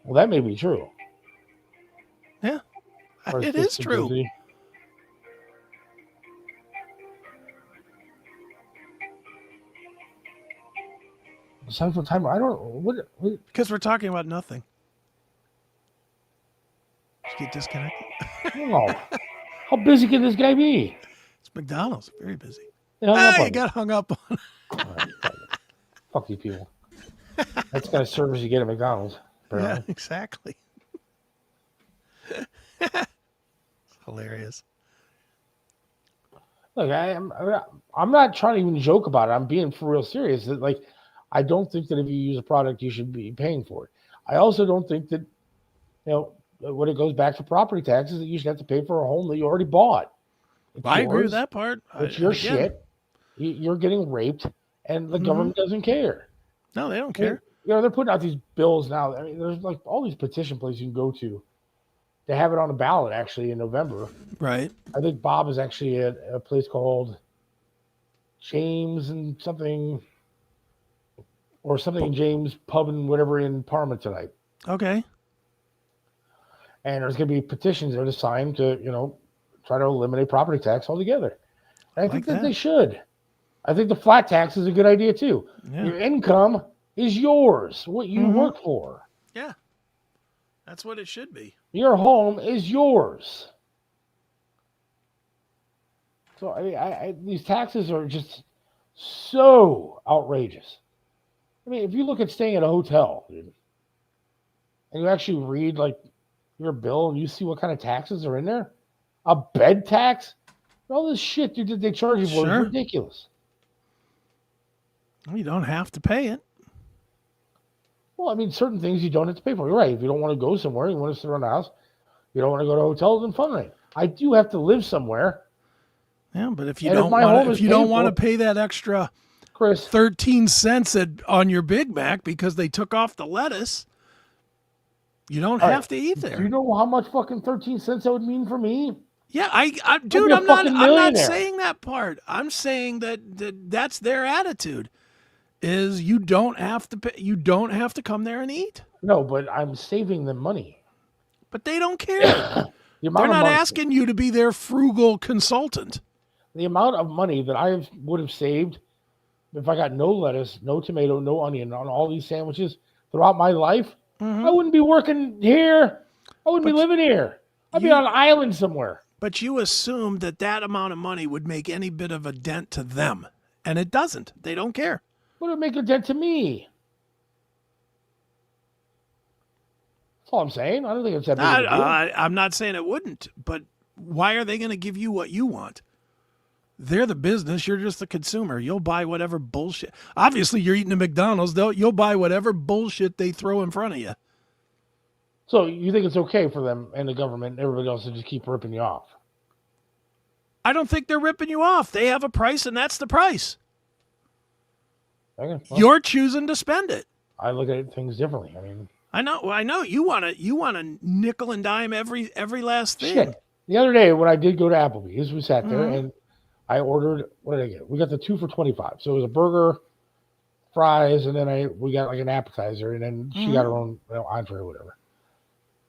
[SPEAKER 1] Well, that may be true.
[SPEAKER 2] Yeah,
[SPEAKER 1] Or
[SPEAKER 2] it
[SPEAKER 1] it's
[SPEAKER 2] is true.
[SPEAKER 1] busy. Central timer. I don't. What?
[SPEAKER 2] Because we're talking about nothing. Did you get disconnected?
[SPEAKER 1] Oh, how busy can this guy be?
[SPEAKER 2] It's McDonald's. Very busy.
[SPEAKER 1] They hung up on
[SPEAKER 2] You
[SPEAKER 1] me.
[SPEAKER 2] got hung up on.
[SPEAKER 1] All right, fuck these people. That's the kind of service you get at McDonald's.
[SPEAKER 2] Yeah,
[SPEAKER 1] Apparently.
[SPEAKER 2] exactly. It's hilarious.
[SPEAKER 1] Look, I'm not trying to even joke about it. I'm being for real serious. That, like, I don't think that if you use a product, you should be paying for it. I also don't think that, when it goes back to property taxes, that you should have to pay for a home that you already bought.
[SPEAKER 2] I agree with that part.
[SPEAKER 1] It's your
[SPEAKER 2] Again,
[SPEAKER 1] shit. You're getting raped, and the government doesn't care.
[SPEAKER 2] No, they don't care.
[SPEAKER 1] They're putting out these bills now. I mean, there's like all these petition places you can go to. They have it on the ballot actually in November.
[SPEAKER 2] Right.
[SPEAKER 1] I think Bob is actually at a place called James and something, or something James Pub and whatever in Parma tonight.
[SPEAKER 2] Okay.
[SPEAKER 1] And there's going to be petitions there to sign to, try to eliminate property tax altogether. And I think that they should. I think the flat tax is a good idea too.
[SPEAKER 2] Yeah.
[SPEAKER 1] Your income is yours, what you work for.
[SPEAKER 2] Yeah. That's what it should be.
[SPEAKER 1] Your home is yours. So these taxes are just so outrageous. I mean, if you look at staying at a hotel, dude, and you actually read like your bill and you see what kind of taxes are in there, a bed tax, all this shit dude, that they charge you for is ridiculous.
[SPEAKER 2] You don't have to pay it.
[SPEAKER 1] Well, I mean, certain things you don't have to pay for. You're right. If you don't want to go somewhere, you want to sit around the house, you don't want to go to hotels, then fine. I do have to live somewhere.
[SPEAKER 2] Yeah, but if you
[SPEAKER 1] And
[SPEAKER 2] don't want to pay that extra
[SPEAKER 1] Chris,
[SPEAKER 2] 13 cents on your Big Mac because they took off the lettuce, you don't have to eat there.
[SPEAKER 1] Do you know how much fucking 13 cents that would mean for me?
[SPEAKER 2] Yeah, dude, I'm not saying that part. I'm saying that's their attitude. Is you don't have to pay, you don't have to come there and eat.
[SPEAKER 1] No, but I'm saving them money.
[SPEAKER 2] But they don't care. They're not
[SPEAKER 1] money,
[SPEAKER 2] asking you to be their frugal consultant.
[SPEAKER 1] The amount of money that I would have saved if I got no lettuce, no tomato, no onion on all these sandwiches throughout my life,
[SPEAKER 2] Mhm.
[SPEAKER 1] I wouldn't be working here. I wouldn't be living here. I'd be on an island somewhere.
[SPEAKER 2] But you assumed that amount of money would make any bit of a dent to them, and it doesn't. They don't care.
[SPEAKER 1] What would it make a dent to me? That's all I'm saying. I don't think it's that big of a deal.
[SPEAKER 2] I'm not saying it wouldn't, but why are they going to give you what you want? They're the business. You're just the consumer. You'll buy whatever bullshit. Obviously, you're eating at McDonald's. You'll buy whatever bullshit they throw in front of you.
[SPEAKER 1] So you think it's okay for them and the government and everybody else to just keep ripping you off?
[SPEAKER 2] I don't think they're ripping you off. They have a price, and that's the price.
[SPEAKER 1] Okay, well,
[SPEAKER 2] You're choosing to spend it.
[SPEAKER 1] I look at things differently. I mean,
[SPEAKER 2] I know. You want to nickel and dime every last thing.
[SPEAKER 1] shit. The other day when I did go to Applebee's, we sat there
[SPEAKER 2] Mhm.
[SPEAKER 1] and I ordered. What did I get? We got the 2 for $25. So it was a burger, fries, and then we got like an appetizer, and then she got her own entree or whatever.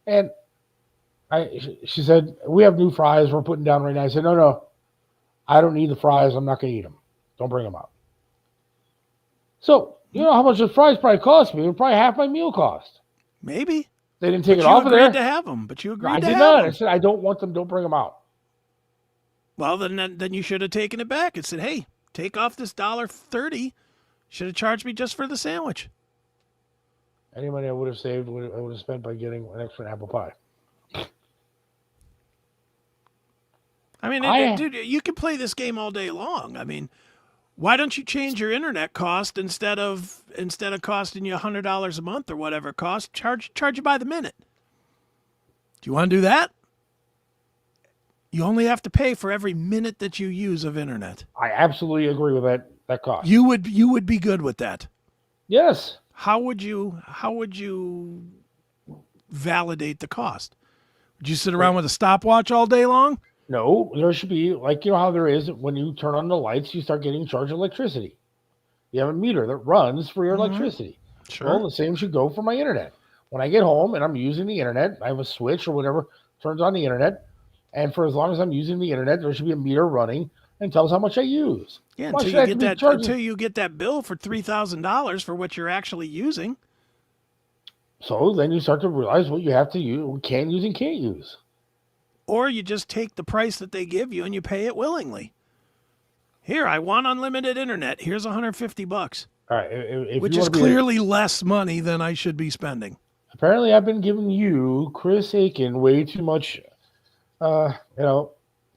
[SPEAKER 1] And she said, "We have new fries. We're putting down right now." I said, "No, I don't need the fries. I'm not going to eat them. Don't bring them out." So you know how much the fries probably cost me? It was probably half my meal cost.
[SPEAKER 2] Maybe.
[SPEAKER 1] They didn't take
[SPEAKER 2] But
[SPEAKER 1] it off of
[SPEAKER 2] you
[SPEAKER 1] there.
[SPEAKER 2] agreed to have them. But you agreed
[SPEAKER 1] I
[SPEAKER 2] to
[SPEAKER 1] did
[SPEAKER 2] have
[SPEAKER 1] not.
[SPEAKER 2] them.
[SPEAKER 1] I said, "I don't want them. Don't bring them out."
[SPEAKER 2] Well, then you should have taken it back and said, "Hey, take off this $1.30. Should have charged me just for the sandwich."
[SPEAKER 1] Any money I would have saved, I would have spent by getting an extra apple pie.
[SPEAKER 2] I mean, dude, you can play this game all day long. I mean, why don't you change your internet cost instead of costing you $100 a month or whatever it costs? Charge you by the minute. Do you want to do that? You only have to pay for every minute that you use of internet.
[SPEAKER 1] I absolutely agree with that cost.
[SPEAKER 2] You would be good with that.
[SPEAKER 1] Yes.
[SPEAKER 2] How would you validate the cost? Would you sit around with a stopwatch all day long?
[SPEAKER 1] No, there should be, like, you know how there is when you turn on the lights, you start getting charged electricity. You have a meter that runs for your electricity.
[SPEAKER 2] Sure.
[SPEAKER 1] Well, the same should go for my internet. When I get home and I'm using the internet, I have a switch or whatever, turns on the internet. And for as long as I'm using the internet, there should be a meter running and tells how much I use.
[SPEAKER 2] Yeah,
[SPEAKER 1] Why
[SPEAKER 2] until
[SPEAKER 1] should I
[SPEAKER 2] you
[SPEAKER 1] be
[SPEAKER 2] get that
[SPEAKER 1] charging-
[SPEAKER 2] until you get that bill for $3,000 for what you're actually using.
[SPEAKER 1] So then you start to realize what you have to use, can use and can't use.
[SPEAKER 2] Or you just take the price that they give you and you pay it willingly. Here, I want unlimited internet. Here's $150.
[SPEAKER 1] All right, if
[SPEAKER 2] Which
[SPEAKER 1] you
[SPEAKER 2] is
[SPEAKER 1] wanna be
[SPEAKER 2] clearly less money than I should be spending.
[SPEAKER 1] apparently I've been giving you, Chris Akin, way too much,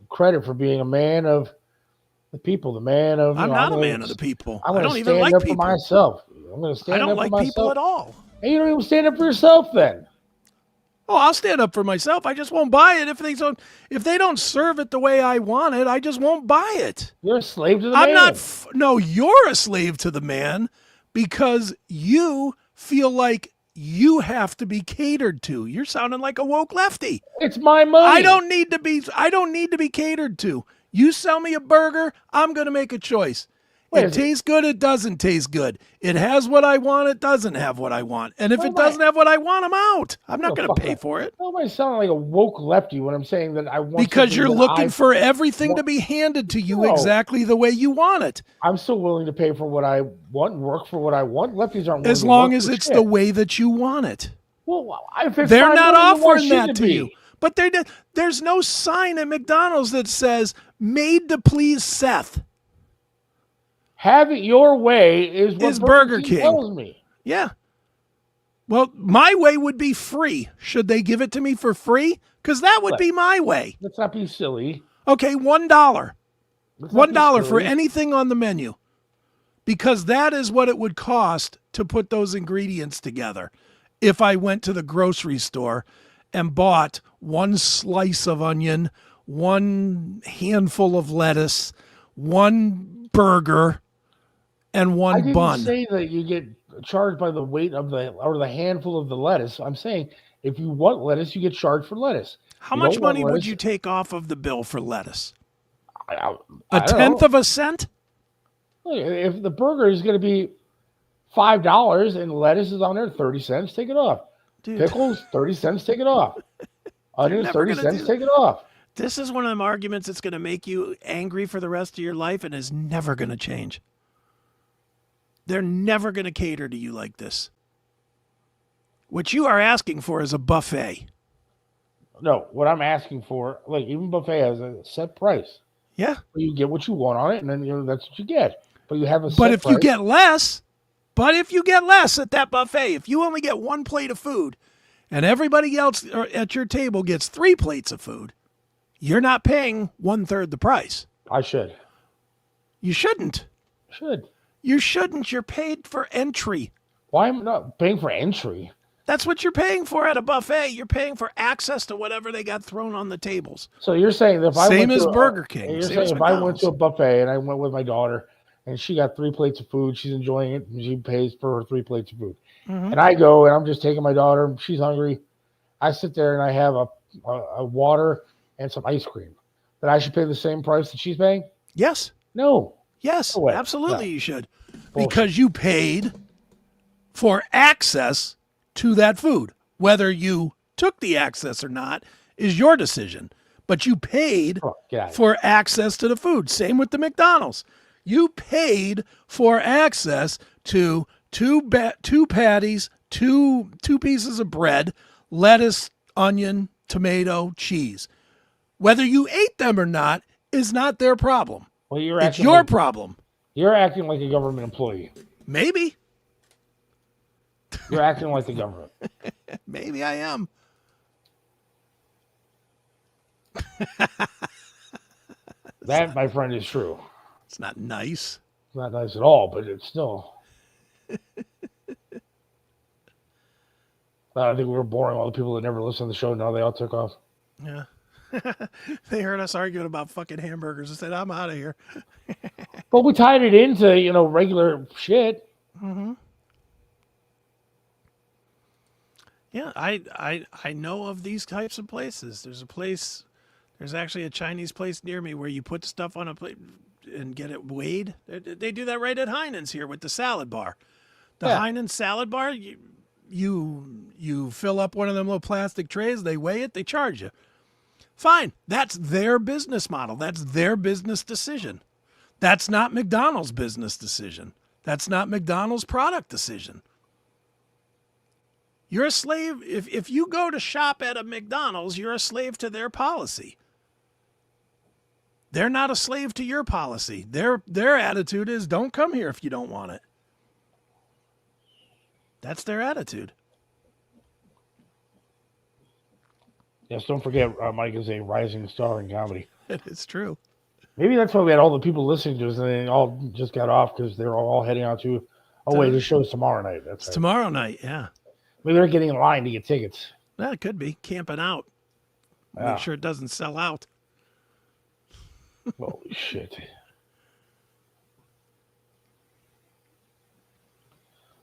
[SPEAKER 1] credit for being a man of the people, the man of.
[SPEAKER 2] I'm not a man of the people.
[SPEAKER 1] I'm
[SPEAKER 2] I
[SPEAKER 1] going
[SPEAKER 2] don't
[SPEAKER 1] to
[SPEAKER 2] even
[SPEAKER 1] stand
[SPEAKER 2] like
[SPEAKER 1] up
[SPEAKER 2] people.
[SPEAKER 1] for myself. I'm going to stand
[SPEAKER 2] I don't
[SPEAKER 1] up
[SPEAKER 2] like
[SPEAKER 1] for myself.
[SPEAKER 2] people at all.
[SPEAKER 1] And you don't even stand up for yourself then.
[SPEAKER 2] Oh, I'll stand up for myself. I just won't buy it if they don't serve it the way I want it. I just won't buy it.
[SPEAKER 1] You're a slave to the
[SPEAKER 2] I'm
[SPEAKER 1] man.
[SPEAKER 2] not. No, you're a slave to the man because you feel like you have to be catered to. You're sounding like a woke lefty.
[SPEAKER 1] It's my money.
[SPEAKER 2] I don't need to be catered to. You sell me a burger, I'm going to make a choice.
[SPEAKER 1] Wait,
[SPEAKER 2] It tastes good, it doesn't taste good. It has what I want, it doesn't have what I want. And if
[SPEAKER 1] Oh,
[SPEAKER 2] it doesn't have what I want, I'm out. I'm not
[SPEAKER 1] Oh,
[SPEAKER 2] going to
[SPEAKER 1] fuck
[SPEAKER 2] pay
[SPEAKER 1] that.
[SPEAKER 2] for it.
[SPEAKER 1] How am I sounding like a woke lefty when I'm saying that I want
[SPEAKER 2] Because
[SPEAKER 1] something
[SPEAKER 2] you're
[SPEAKER 1] that
[SPEAKER 2] looking
[SPEAKER 1] I
[SPEAKER 2] for everything to
[SPEAKER 1] want?
[SPEAKER 2] be handed to you
[SPEAKER 1] No.
[SPEAKER 2] exactly the way you want it.
[SPEAKER 1] I'm still willing to pay for what I want and work for what I want. Lefties aren't willing
[SPEAKER 2] As
[SPEAKER 1] to
[SPEAKER 2] long
[SPEAKER 1] work
[SPEAKER 2] as
[SPEAKER 1] for
[SPEAKER 2] it's
[SPEAKER 1] shit.
[SPEAKER 2] the way that you want it.
[SPEAKER 1] Well, if it's
[SPEAKER 2] They're
[SPEAKER 1] my
[SPEAKER 2] not
[SPEAKER 1] money, then why
[SPEAKER 2] offering
[SPEAKER 1] shouldn't
[SPEAKER 2] that
[SPEAKER 1] it
[SPEAKER 2] to
[SPEAKER 1] be?
[SPEAKER 2] you. But there's no sign at McDonald's that says made to please Seth.
[SPEAKER 1] Have it your way is what
[SPEAKER 2] Is Burger King.
[SPEAKER 1] tells me.
[SPEAKER 2] Yeah. Well, my way would be free. Should they give it to me for free? Because that would
[SPEAKER 1] What?
[SPEAKER 2] be my way.
[SPEAKER 1] Let's not be silly.
[SPEAKER 2] Okay, $1.
[SPEAKER 1] Let's not be
[SPEAKER 2] $1 for
[SPEAKER 1] silly.
[SPEAKER 2] anything on the menu. Because that is what it would cost to put those ingredients together. If I went to the grocery store and bought one slice of onion, one handful of lettuce, one burger, and
[SPEAKER 1] I
[SPEAKER 2] one
[SPEAKER 1] didn't
[SPEAKER 2] bun.
[SPEAKER 1] say that you get charged by the weight of the handful of the lettuce. I'm saying if you want lettuce, you get charged for lettuce.
[SPEAKER 2] How
[SPEAKER 1] You
[SPEAKER 2] much
[SPEAKER 1] don't want
[SPEAKER 2] money would
[SPEAKER 1] lettuce-
[SPEAKER 2] you take off of the bill for lettuce?
[SPEAKER 1] I
[SPEAKER 2] A
[SPEAKER 1] don't
[SPEAKER 2] tenth
[SPEAKER 1] know.
[SPEAKER 2] of a cent?
[SPEAKER 1] Look, if the burger is going to be $5 and lettuce is on there 30 cents, take it off.
[SPEAKER 2] Dude,
[SPEAKER 1] Pickles 30 cents, take it off. Onions
[SPEAKER 2] never
[SPEAKER 1] 30
[SPEAKER 2] gonna
[SPEAKER 1] cents,
[SPEAKER 2] do
[SPEAKER 1] take it off.
[SPEAKER 2] this is one of them arguments that's going to make you angry for the rest of your life and is never going to change. They're never going to cater to you like this. What you are asking for is a buffet.
[SPEAKER 1] No, what I'm asking for, like even buffet has a set price.
[SPEAKER 2] Yeah.
[SPEAKER 1] You get what you want on it, and then that's what you get. But you have a
[SPEAKER 2] But
[SPEAKER 1] set
[SPEAKER 2] if
[SPEAKER 1] price.
[SPEAKER 2] you get less at that buffet, if you only get 1 plate of food and everybody else at your table gets 3 plates of food, you're not paying 1/3 the price.
[SPEAKER 1] I should.
[SPEAKER 2] You shouldn't.
[SPEAKER 1] Should.
[SPEAKER 2] You shouldn't. You're paid for entry.
[SPEAKER 1] Why am I not paying for entry?
[SPEAKER 2] That's what you're paying for at a buffet. You're paying for access to whatever they got thrown on the tables.
[SPEAKER 1] So you're saying that if I
[SPEAKER 2] Same
[SPEAKER 1] went
[SPEAKER 2] as
[SPEAKER 1] to
[SPEAKER 2] Burger King.
[SPEAKER 1] You're
[SPEAKER 2] Same
[SPEAKER 1] saying
[SPEAKER 2] as
[SPEAKER 1] if I went
[SPEAKER 2] McDonald's.
[SPEAKER 1] to a buffet and I went with my daughter and she got 3 plates of food, she's enjoying it, and she pays for her 3 plates of food.
[SPEAKER 2] Mhm.
[SPEAKER 1] And I go and I'm just taking my daughter, she's hungry. I sit there and I have a water and some ice cream. That I should pay the same price that she's paying?
[SPEAKER 2] Yes.
[SPEAKER 1] No.
[SPEAKER 2] Yes,
[SPEAKER 1] No way.
[SPEAKER 2] absolutely
[SPEAKER 1] No.
[SPEAKER 2] you should.
[SPEAKER 1] Bullshit.
[SPEAKER 2] Because you paid for access to that food. Whether you took the access or not is your decision. But you paid
[SPEAKER 1] Oh, get out of here.
[SPEAKER 2] for access to the food. Same with the McDonald's. You paid for access to two patties, two pieces of bread, lettuce, onion, tomato, cheese. Whether you ate them or not is not their problem.
[SPEAKER 1] Well, you're
[SPEAKER 2] It's
[SPEAKER 1] acting
[SPEAKER 2] your
[SPEAKER 1] like,
[SPEAKER 2] problem.
[SPEAKER 1] You're acting like a government employee.
[SPEAKER 2] Maybe.
[SPEAKER 1] You're acting like the government.
[SPEAKER 2] Maybe I am.
[SPEAKER 1] That, my friend, is true.
[SPEAKER 2] It's not nice.
[SPEAKER 1] It's not nice at all, but it's still. I think we were boring all the people that never listened to the show. Now they all took off.
[SPEAKER 2] Yeah. They heard us arguing about fucking hamburgers and said, I'm out of here.
[SPEAKER 1] But we tied it into, regular shit.
[SPEAKER 2] Mm-hmm. Yeah, I know of these types of places. There's actually a Chinese place near me where you put stuff on a plate and get it weighed. They do that right at Heinen's here with the salad bar. The Heinen's salad bar, you fill up one of them little plastic trays, they weigh it, they charge you. Fine. That's their business model. That's their business decision. That's not McDonald's business decision. That's not McDonald's product decision. You're a slave. If you go to shop at a McDonald's, you're a slave to their policy. They're not a slave to your policy. Their attitude is don't come here if you don't want it. That's their attitude.
[SPEAKER 1] Yes, don't forget, Mike is a rising star in comedy.
[SPEAKER 2] It's true.
[SPEAKER 1] Maybe that's why we had all the people listening to us, and they all just got off because they're all heading out to. Oh wait, this show's tomorrow night. That's right.
[SPEAKER 2] Tomorrow night. Yeah.
[SPEAKER 1] Maybe they're getting in line to get tickets.
[SPEAKER 2] That could be camping out.
[SPEAKER 1] Yeah.
[SPEAKER 2] Make sure it doesn't sell out.
[SPEAKER 1] Holy shit.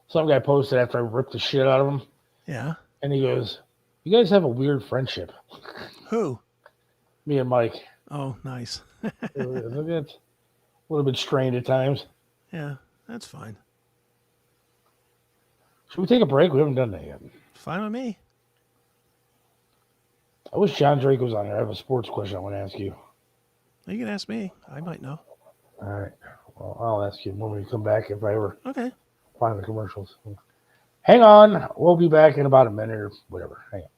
[SPEAKER 1] Some guy posted after I ripped the shit out of him,
[SPEAKER 2] Yeah.
[SPEAKER 1] and he goes, "You guys have a weird friendship."
[SPEAKER 2] Who?
[SPEAKER 1] Me and Mike.
[SPEAKER 2] Oh, nice.
[SPEAKER 1] It's a little bit strained at times.
[SPEAKER 2] Yeah, that's fine.
[SPEAKER 1] Should we take a break? We haven't done that yet.
[SPEAKER 2] Fine with me.
[SPEAKER 1] I wish John Drake was on here. I have a sports question I want to ask you.
[SPEAKER 2] You can ask me. I might know.
[SPEAKER 1] All right. Well, I'll ask you when we come back if I ever
[SPEAKER 2] Okay.
[SPEAKER 1] find the commercials. Hang on. We'll be back in about a minute or whatever. Hang on.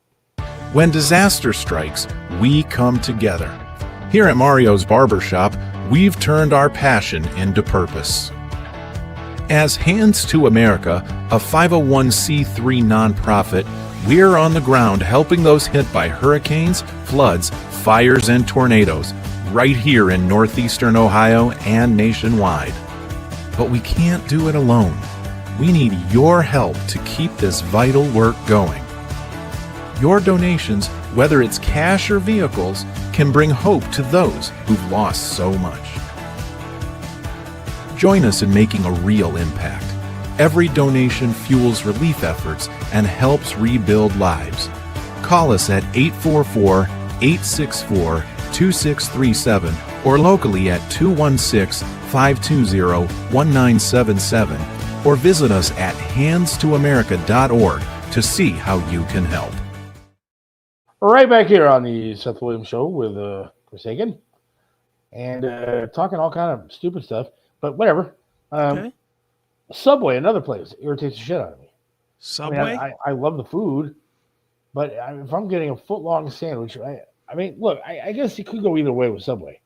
[SPEAKER 5] When disaster strikes, we come together. Here at Mario's Barbershop, we've turned our passion into purpose. As Hands to America, a 501c3 nonprofit, we're on the ground helping those hit by hurricanes, floods, fires, and tornadoes, right here in northeastern Ohio and nationwide. But we can't do it alone. We need your help to keep this vital work going. Your donations, whether it's cash or vehicles, can bring hope to those who've lost so much. Join us in making a real impact. Every donation fuels relief efforts and helps rebuild lives. Call us at 844-864-2637 or locally at 216-520-1977 or visit us at handstoamerica.org to see how you can help.
[SPEAKER 1] Right back here on the Seth Williams Show with Chris Akin. And talking all kind of stupid stuff. But whatever.
[SPEAKER 2] Okay.
[SPEAKER 1] Subway, another place, irritates the shit out of me.
[SPEAKER 2] Subway?
[SPEAKER 1] I love the food, but if I'm getting a foot-long sandwich, I mean, look, I guess you could go either way with Subway.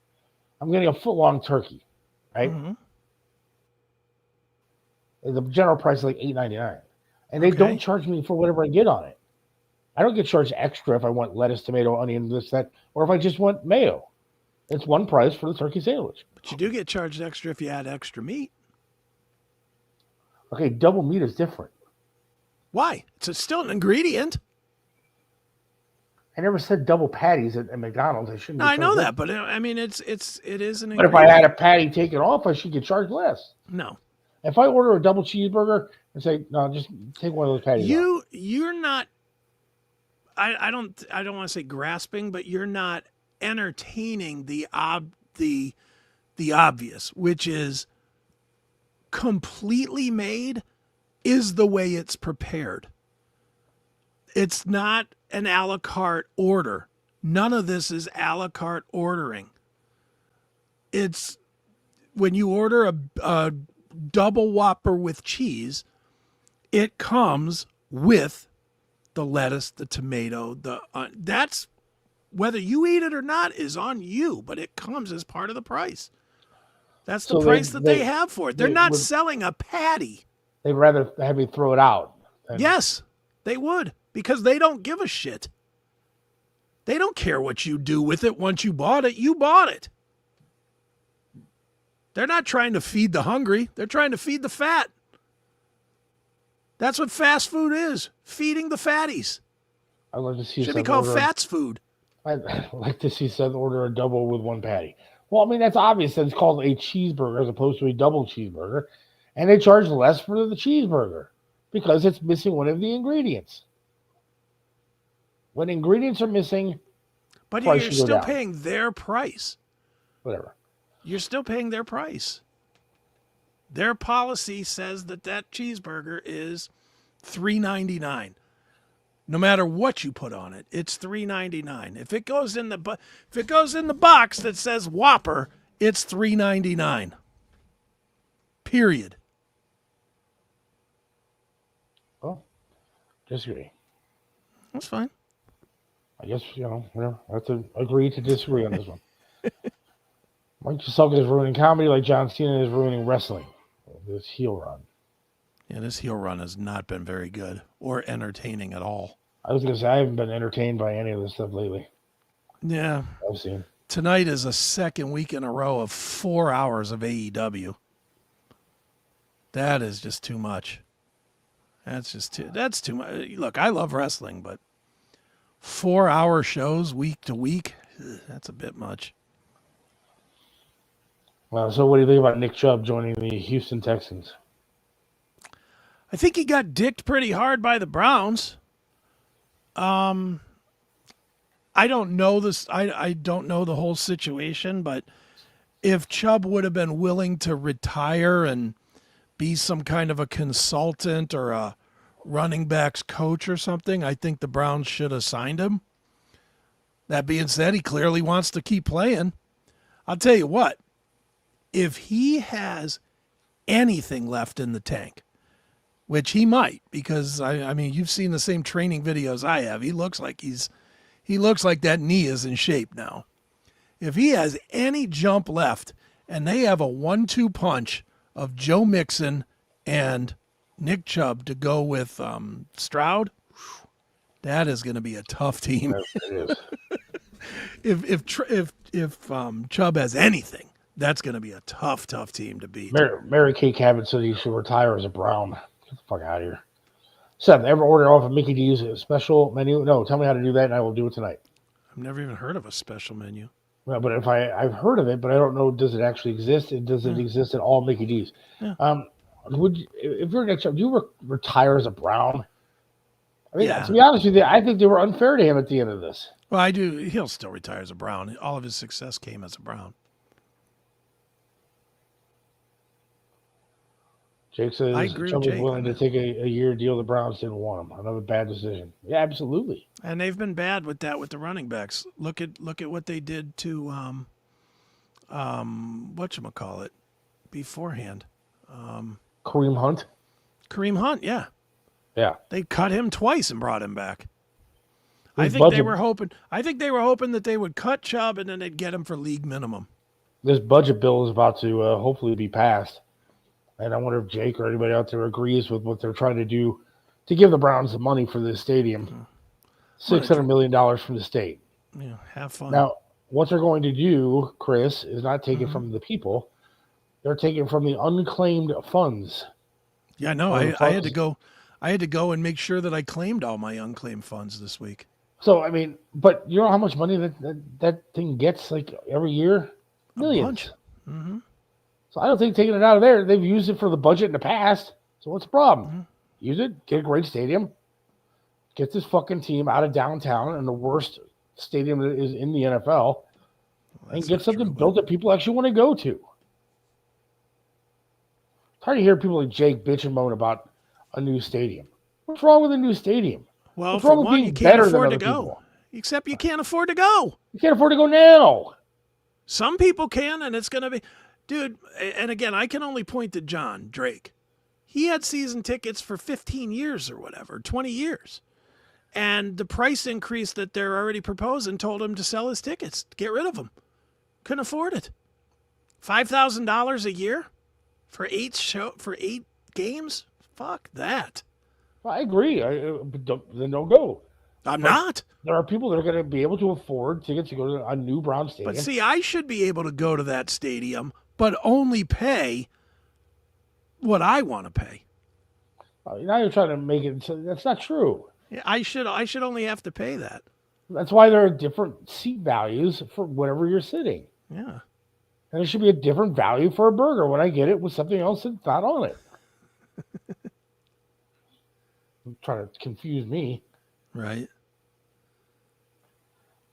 [SPEAKER 1] I'm getting a foot-long turkey, right?
[SPEAKER 2] Mm-hmm.
[SPEAKER 1] The general price is like $8.99, and they don't charge me for whatever I get on it. I don't get charged extra if I want lettuce, tomato, onion, this, that, or if I just want mayo. It's one price for the turkey sandwich.
[SPEAKER 2] But you do get charged extra if you add extra meat.
[SPEAKER 1] Okay, double meat is different.
[SPEAKER 2] Why? It's still an ingredient.
[SPEAKER 1] I never said double patties at McDonald's. I shouldn't.
[SPEAKER 2] No, I know that, but I mean, it is an ingredient.
[SPEAKER 1] But if I had a patty taken off, I should get charged less.
[SPEAKER 2] No.
[SPEAKER 1] If I order a double cheeseburger and say, no, just take one of those patties off.
[SPEAKER 2] You're not. I don't want to say grasping, but you're not entertaining the obvious, which is completely made is the way it's prepared. It's not an a la carte order. None of this is a la carte ordering. It's when you order a double Whopper with cheese, it comes with the lettuce, the tomato, that's whether you eat it or not is on you, but it comes as part of the price. That's the price that they have for it. They're not selling a patty.
[SPEAKER 1] They'd rather have me throw it out.
[SPEAKER 2] Yes, they would, because they don't give a shit. They don't care what you do with it once you bought it. You bought it. They're not trying to feed the hungry. They're trying to feed the fat. That's what fast food is, feeding the fatties.
[SPEAKER 1] I'd like to see
[SPEAKER 2] should be called fats food.
[SPEAKER 1] I'd like to see Seth order a double with one patty. Well, I mean, that's obvious that it's called a cheeseburger as opposed to a double cheeseburger. And they charge less for the cheeseburger because it's missing one of the ingredients. When ingredients are missing,
[SPEAKER 2] but you're still paying their price.
[SPEAKER 1] Whatever.
[SPEAKER 2] You're still paying their price. Their policy says that cheeseburger is $3.99. No matter what you put on it, it's $3.99. If it goes in the box that says Whopper, it's $3.99. Period.
[SPEAKER 1] Oh, disagree.
[SPEAKER 2] That's fine.
[SPEAKER 1] I guess, whatever. I have to agree to disagree on this one. Mike Gisselka is ruining comedy like John Cena is ruining wrestling. This heel run.
[SPEAKER 2] Yeah, this heel run has not been very good or entertaining at all.
[SPEAKER 1] I was going to say, I haven't been entertained by any of this stuff lately.
[SPEAKER 2] Yeah.
[SPEAKER 1] I've seen.
[SPEAKER 2] Tonight is a second week in a row of 4 hours of AEW. That is just too much. That's too much. Look, I love wrestling, but 4-hour shows week to week, that's a bit much.
[SPEAKER 1] Well, so what do you think about Nick Chubb joining the Houston Texans?
[SPEAKER 2] I think he got dicked pretty hard by the Browns. I don't know this. I don't know the whole situation, but if Chubb would have been willing to retire and be some kind of a consultant or a running backs coach or something, I think the Browns should have signed him. That being said, he clearly wants to keep playing. I'll tell you what, if he has anything left in the tank, which he might, because I mean, you've seen the same training videos I have. He looks like that knee is in shape now. If he has any jump left and they have a 1-2 punch of Joe Mixon and Nick Chubb to go with Stroud, that is going to be a tough team.
[SPEAKER 1] Yes, it is.
[SPEAKER 2] if Chubb has anything, that's going to be a tough team to beat.
[SPEAKER 1] Mary Kay Cabot said he should retire as a Brown. Get the fuck out of here. Seth, ever order off of Mickey D's a special menu? No, tell me how to do that, and I will do it tonight.
[SPEAKER 2] I've never even heard of a special menu.
[SPEAKER 1] Well, but if I've heard of it, but I don't know, does it actually exist? Does it exist at all Mickey D's?
[SPEAKER 2] Yeah.
[SPEAKER 1] If you're next, do you retire as a Brown? I mean,
[SPEAKER 2] Yeah.
[SPEAKER 1] To be honest with you, I think they were unfair to him at the end of this.
[SPEAKER 2] Well, I do. He'll still retire as a Brown. All of his success came as a Brown.
[SPEAKER 1] Jake says
[SPEAKER 2] I agree
[SPEAKER 1] Chubb
[SPEAKER 2] with
[SPEAKER 1] was
[SPEAKER 2] Jake
[SPEAKER 1] willing
[SPEAKER 2] on
[SPEAKER 1] to
[SPEAKER 2] that.
[SPEAKER 1] take a year deal. The Browns didn't want him. Another bad decision. Yeah, absolutely.
[SPEAKER 2] And they've been bad with that with the running backs. Look at what they did to whatchamacallit beforehand.
[SPEAKER 1] Kareem Hunt.
[SPEAKER 2] Kareem Hunt, yeah.
[SPEAKER 1] Yeah.
[SPEAKER 2] They cut him twice and brought him back.
[SPEAKER 1] His
[SPEAKER 2] I think they were hoping that they would cut Chubb and then they'd get him for league minimum.
[SPEAKER 1] This budget bill is about to hopefully be passed. And I wonder if Jake or anybody out there agrees with what they're trying to do to give the Browns the money for this stadium. $600 million from the state.
[SPEAKER 2] Yeah, have fun.
[SPEAKER 1] Now, what they're going to do, Chris, is not take it from the people. They're taking from the unclaimed funds.
[SPEAKER 2] Yeah, no, I had to go. I had to go and make sure that I claimed all my unclaimed funds this week.
[SPEAKER 1] So, I mean, but you know how much money that thing gets like every year? Millions.
[SPEAKER 2] Mm-hmm.
[SPEAKER 1] So I don't think taking it out of there, they've used it for the budget in the past. So what's the problem?
[SPEAKER 2] Mm-hmm.
[SPEAKER 1] Use it, get a great stadium, get this fucking team out of downtown and the worst stadium that is in the NFL, and get something built that people actually want to go to. It's hard to hear people like Jake bitch and moan about a new stadium. What's wrong with a new stadium?
[SPEAKER 2] Well,
[SPEAKER 1] What's
[SPEAKER 2] for
[SPEAKER 1] wrong with
[SPEAKER 2] one,
[SPEAKER 1] being
[SPEAKER 2] you can't
[SPEAKER 1] better than
[SPEAKER 2] afford to
[SPEAKER 1] other
[SPEAKER 2] go.
[SPEAKER 1] people?
[SPEAKER 2] Except you can't afford to go.
[SPEAKER 1] You can't afford to go now.
[SPEAKER 2] Some people can, and it's going to be... Dude, and again, I can only point to John Drake. He had season tickets for 15 years or whatever, 20 years. And the price increase that they're already proposing told him to sell his tickets, get rid of them. Couldn't afford it. $5,000 a year for 8 games? Fuck that.
[SPEAKER 1] I agree. Then don't go.
[SPEAKER 2] I'm not.
[SPEAKER 1] There are people that are going to be able to afford tickets to go to a new Brown stadium.
[SPEAKER 2] But see, I should be able to go to that stadium, but only pay what I want to pay.
[SPEAKER 1] Now you're trying to make it. So that's not true.
[SPEAKER 2] Yeah, I should only have to pay that.
[SPEAKER 1] That's why there are different seat values for wherever you're sitting.
[SPEAKER 2] Yeah.
[SPEAKER 1] And there should be a different value for a burger when I get it with something else that's not on it. I'm trying to confuse me.
[SPEAKER 2] Right.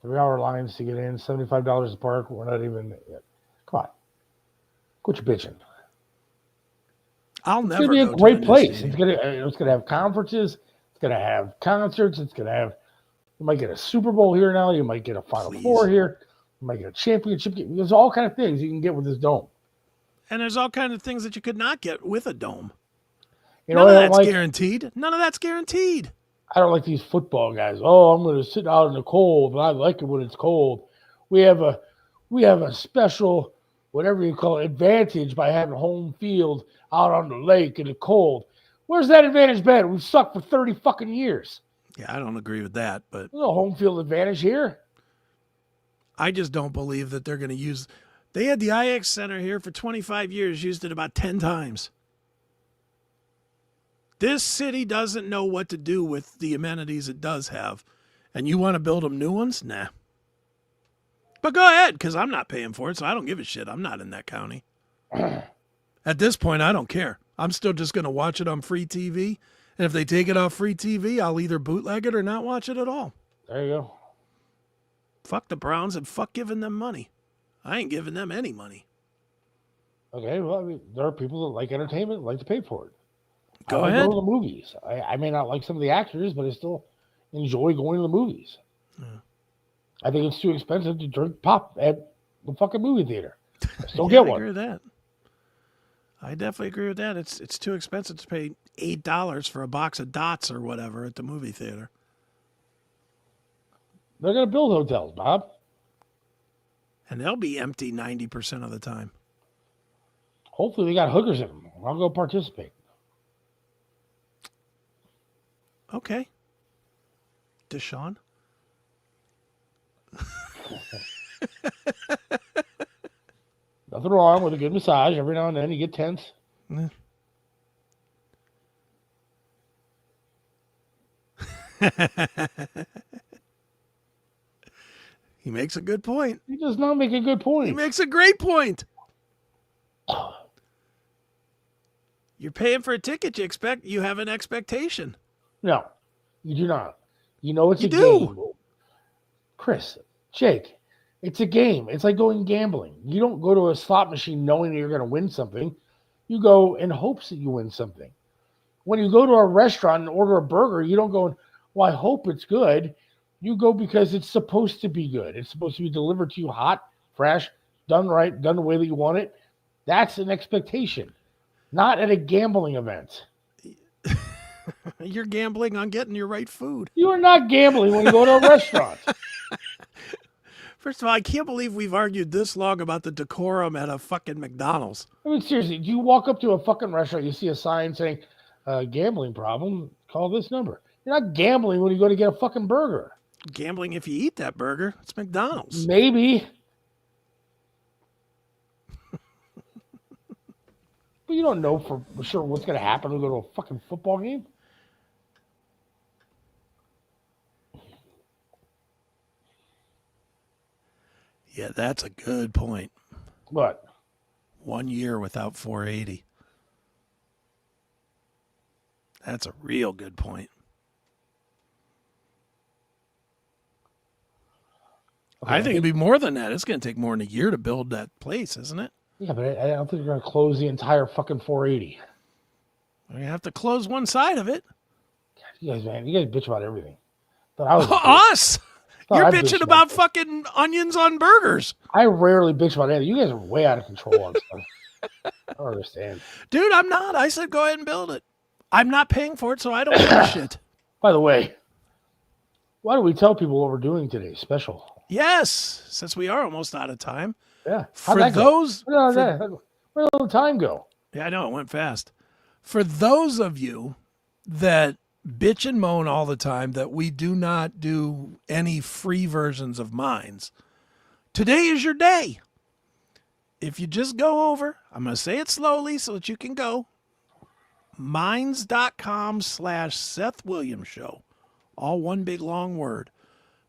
[SPEAKER 1] 3-hour lines to get in, $75 a park. We're not even. Come on. Quit your bitching.
[SPEAKER 2] I'll
[SPEAKER 1] It's
[SPEAKER 2] never
[SPEAKER 1] going to be
[SPEAKER 2] go
[SPEAKER 1] a great
[SPEAKER 2] to
[SPEAKER 1] place.
[SPEAKER 2] stadium.
[SPEAKER 1] It's going to have conferences. It's going to have concerts. It's going to have. You might get a Super Bowl here now. You might get a Final Four here. You might get a championship game. There's all kind of things you can get with this dome.
[SPEAKER 2] And there's all kinds of things that you could not get with a dome.
[SPEAKER 1] You know,
[SPEAKER 2] None of that's guaranteed. None of that's guaranteed.
[SPEAKER 1] I don't like these football guys. Oh, I'm going to sit out in the cold, but I like it when it's cold. We have a special, whatever you call it, advantage by having home field out on the lake in the cold. Where's that advantage been? We've sucked for 30 fucking years.
[SPEAKER 2] Yeah, I don't agree with that, but
[SPEAKER 1] There's no home field advantage here.
[SPEAKER 2] I just don't believe that they're going to use. They had the IX Center here for 25 years, used it about 10 times. This city doesn't know what to do with the amenities it does have. And you want to build them new ones? Nah. But go ahead, because I'm not paying for it, so I don't give a shit. I'm not in that county. At this point, I don't care. I'm still just going to watch it on free TV. And if they take it off free TV, I'll either bootleg it or not watch it at all.
[SPEAKER 1] There you go.
[SPEAKER 2] Fuck the Browns and fuck giving them money. I ain't giving them any money.
[SPEAKER 1] Okay, well, I mean, there are people that like entertainment, like to pay for it.
[SPEAKER 2] Go
[SPEAKER 1] I
[SPEAKER 2] ahead.
[SPEAKER 1] go to the movies. I may not like some of the actors, but I still enjoy going to the movies.
[SPEAKER 2] Yeah.
[SPEAKER 1] I think it's too expensive to drink pop at the fucking movie theater. I still
[SPEAKER 2] Yeah,
[SPEAKER 1] get
[SPEAKER 2] I
[SPEAKER 1] one.
[SPEAKER 2] agree with that. I definitely agree with that. It's too expensive to pay $8 for a box of dots or whatever at the movie theater.
[SPEAKER 1] They're going to build hotels, Bob.
[SPEAKER 2] And they'll be empty 90% of the time.
[SPEAKER 1] Hopefully they got hookers in them. I'll go participate.
[SPEAKER 2] Okay. Deshaun?
[SPEAKER 1] Nothing wrong with a good massage. Every now and then you get tense.
[SPEAKER 2] Yeah. He makes a good point.
[SPEAKER 1] He does not make a good
[SPEAKER 2] He
[SPEAKER 1] point.
[SPEAKER 2] makes a great point. You're paying for a ticket. You have an expectation.
[SPEAKER 1] No, you do not. You know it's
[SPEAKER 2] You
[SPEAKER 1] a
[SPEAKER 2] do.
[SPEAKER 1] game. Chris, Jake, it's a game. It's like going gambling. You don't go to a slot machine knowing that you're going to win something. You go in hopes that you win something. When you go to a restaurant and order a burger, you don't go, well, I hope it's good. You go because it's supposed to be good. It's supposed to be delivered to you hot, fresh, done right, done the way that you want it. That's an expectation. Not at a gambling event.
[SPEAKER 2] You're gambling on getting your right food.
[SPEAKER 1] You are not gambling when you go to a restaurant.
[SPEAKER 2] First of all, I can't believe we've argued this long about the decorum at a fucking McDonald's.
[SPEAKER 1] I mean, seriously, do you walk up to a fucking restaurant, you see a sign saying, gambling problem, call this number. You're not gambling when you go to get a fucking burger.
[SPEAKER 2] Gambling if you eat that burger. It's McDonald's.
[SPEAKER 1] Maybe. But you don't know for sure what's going to happen when you go to a fucking football game.
[SPEAKER 2] Yeah, that's a good point.
[SPEAKER 1] What?
[SPEAKER 2] 1 year without 480. That's a real good point.
[SPEAKER 1] Okay,
[SPEAKER 2] I think it'd be more than that. It's going to take more than a year to build that place, isn't it?
[SPEAKER 1] Yeah, but I don't think you're going to close the entire fucking 480.
[SPEAKER 2] We have to close one side of it.
[SPEAKER 1] God, you guys bitch about everything. But I was
[SPEAKER 2] Us! You're
[SPEAKER 1] I
[SPEAKER 2] bitching about fucking onions on burgers.
[SPEAKER 1] I rarely bitch about anything. You guys are way out of control on stuff. I don't understand.
[SPEAKER 2] Dude, I'm not. I said go ahead and build it. I'm not paying for it, so I don't give a shit.
[SPEAKER 1] By the way, why don't we tell people what we're doing today? Special.
[SPEAKER 2] Yes, since we are almost out of time.
[SPEAKER 1] Yeah.
[SPEAKER 2] For those...
[SPEAKER 1] Where did the time go?
[SPEAKER 2] Yeah, I know, it went fast. For those of you that bitch and moan all the time that we do not do any free versions of Minds, today is your day. If you just go over, I'm going to say it slowly so that you can go, minds.com/Seth Williams Show. All one big long word.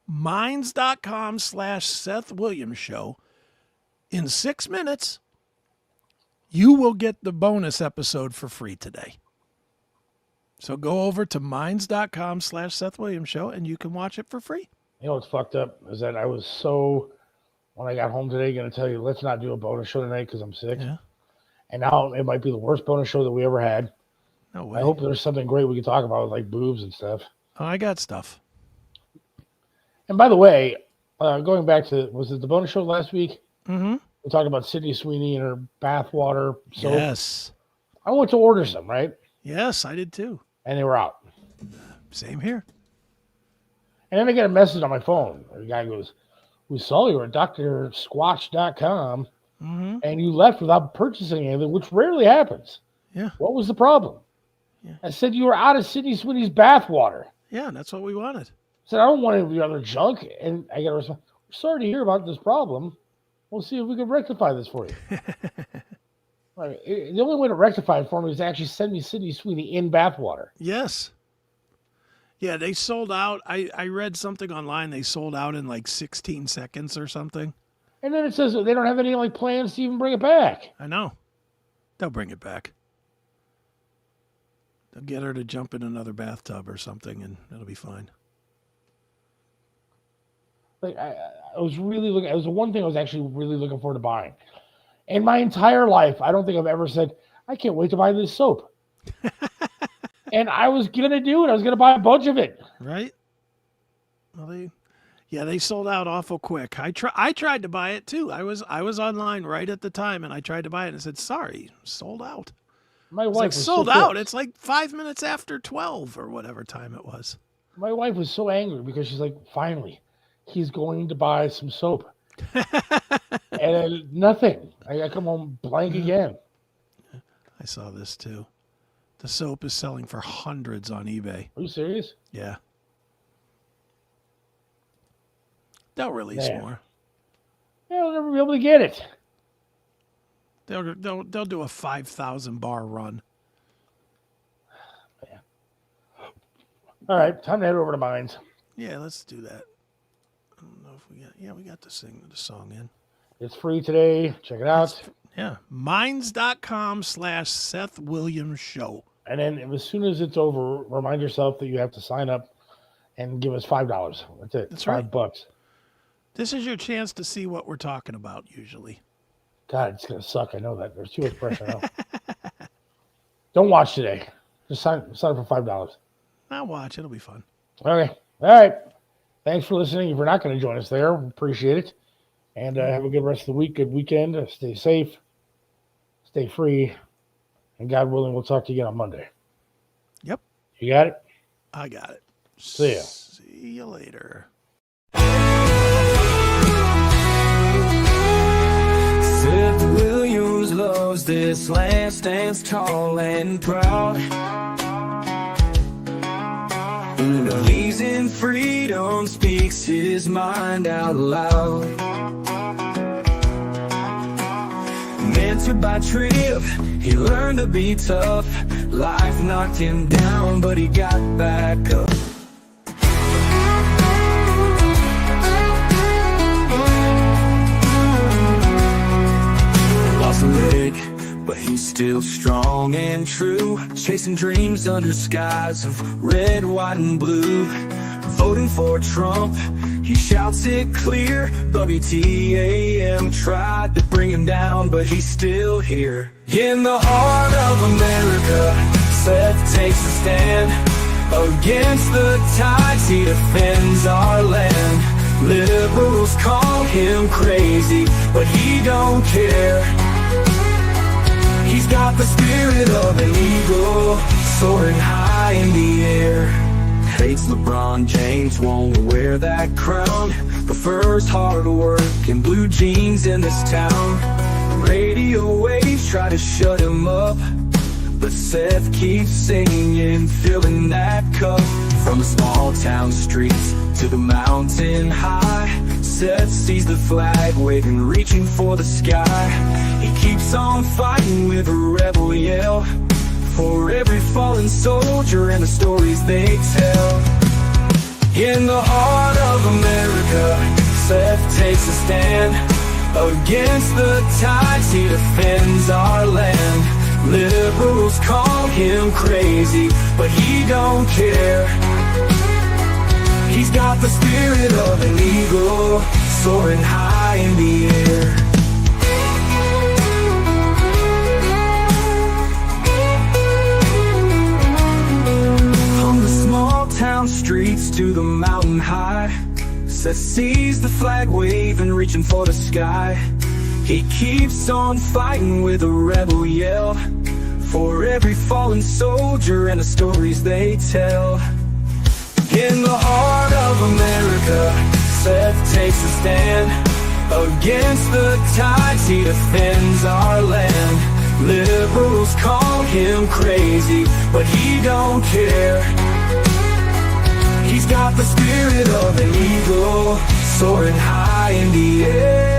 [SPEAKER 2] Minds.com/Seth Williams Show. In 6 minutes, you will get the bonus episode for free today. So go over to minds.com/Seth Williams Show and you can watch it for free.
[SPEAKER 1] You know what's fucked up is that I was so, when I got home today, going to tell you, let's not do a bonus show tonight because I'm sick.
[SPEAKER 2] Yeah.
[SPEAKER 1] And now it might be the worst bonus show that we ever had.
[SPEAKER 2] No way.
[SPEAKER 1] I hope there's something great we can talk about, like boobs and stuff.
[SPEAKER 2] Oh, I got stuff.
[SPEAKER 1] And by the way, going back to, was it the bonus show last week?
[SPEAKER 2] Mm-hmm.
[SPEAKER 1] We talked about Sydney Sweeney and her bathwater soap.
[SPEAKER 2] Yes.
[SPEAKER 1] I went to order some, right?
[SPEAKER 2] Yes, I did too.
[SPEAKER 1] And they were out.
[SPEAKER 2] Same here.
[SPEAKER 1] And then I get a message on my phone. The guy goes, we saw you at drsquatch.com and you left without purchasing anything, which rarely happens.
[SPEAKER 2] Yeah.
[SPEAKER 1] What was the problem?
[SPEAKER 2] Yeah.
[SPEAKER 1] I said you were out of Sydney Sweeney's bathwater.
[SPEAKER 2] Yeah, that's what we wanted.
[SPEAKER 1] I said, I don't want any of the other junk. And I got a response, sorry to hear about this problem. We'll see if we can rectify this for you. The only way to rectify it for me is to actually send me Sydney Sweeney in bathwater.
[SPEAKER 2] Yes. Yeah, they sold out. I read something online. They sold out in like 16 seconds or something.
[SPEAKER 1] And then it says they don't have any like plans to even bring it back.
[SPEAKER 2] I know. They'll bring it back. They'll get her to jump in another bathtub or something, and it'll be fine.
[SPEAKER 1] Like I was really looking. It was the one thing I was actually really looking forward to buying. In my entire life, I don't think I've ever said, I can't wait to buy this soap. And I was going to do it. I was going to buy a bunch of it.
[SPEAKER 2] Right? Well, they sold out awful quick. I tried to buy it too. I was online right at the time, and I tried to buy it and it said, sorry, sold out.
[SPEAKER 1] My wife
[SPEAKER 2] It's like
[SPEAKER 1] was
[SPEAKER 2] sold
[SPEAKER 1] so
[SPEAKER 2] out.
[SPEAKER 1] pissed.
[SPEAKER 2] It's like 5 minutes after 12 or whatever time it was.
[SPEAKER 1] My wife was so angry because she's like, finally, he's going to buy some soap. And then nothing. I come home blank again.
[SPEAKER 2] I saw this too. The soap is selling for hundreds on eBay.
[SPEAKER 1] Are you serious?
[SPEAKER 2] Yeah. They'll release
[SPEAKER 1] Man.
[SPEAKER 2] more.
[SPEAKER 1] Yeah, I'll never be able to get it.
[SPEAKER 2] They'll do a 5,000 bar run.
[SPEAKER 1] Yeah. All right, time to head over to Mines.
[SPEAKER 2] Yeah, let's do that. I don't know if we got to sing the song in.
[SPEAKER 1] It's free today. Check it out.
[SPEAKER 2] Yeah. Minds.com/Seth Williams Show.
[SPEAKER 1] And then as soon as it's over, remind yourself that you have to sign up and give us $5. That's it.
[SPEAKER 2] That's right.
[SPEAKER 1] $5.
[SPEAKER 2] This is your chance to see what we're talking about usually.
[SPEAKER 1] God, it's gonna suck. I know that. There's too much pressure now. Don't watch today. Just sign up for $5.
[SPEAKER 2] I'll watch. It'll be fun.
[SPEAKER 1] Okay. All right. Thanks for listening. If you're not going to join us there, appreciate it. And have a good rest of the week. Good weekend. Stay safe. Stay free. And God willing, we'll talk to you again on Monday.
[SPEAKER 2] Yep.
[SPEAKER 1] You got it?
[SPEAKER 2] I got it.
[SPEAKER 1] See ya.
[SPEAKER 2] See you later.
[SPEAKER 6] Seth Williams loves this land, stands tall and proud. Believes in freedom, speaks his mind out loud. Mentored by Tariff, he learned to be tough. Life knocked him down, but he got back up. Lost a leg, but he's still strong and true. Chasing dreams under skies of red, white, and blue. Voting for Trump, he shouts it clear. WTAM tried to bring him down, but he's still here. In the heart of America, Seth takes a stand. Against the tides, he defends our land. Liberals call him crazy, but he don't care. He's got the spirit of an eagle, soaring high in the air. Hates LeBron James, won't wear that crown. Prefers hard work and blue jeans in this town. Radio waves try to shut him up, but Seth keeps singing, filling that cup. From the small town streets to the mountain high, Seth sees the flag waving, reaching for the sky. He keeps on fighting with a rebel yell, for every fallen soldier and the stories they tell. In the heart of America, Seth takes a stand. Against the tides, he defends our land. Liberals call him crazy, but he don't care. He's got the spirit of an eagle, soaring high in the air. From the small town streets to the mountain high, Seth sees the flag waving, reaching for the sky. He keeps on fighting with a rebel yell, for every fallen soldier and the stories they tell. In the heart of America, Seth takes a stand. Against the tides, he defends our land. Liberals call him crazy, but he don't care. He's got the spirit of an eagle, soaring high in the air.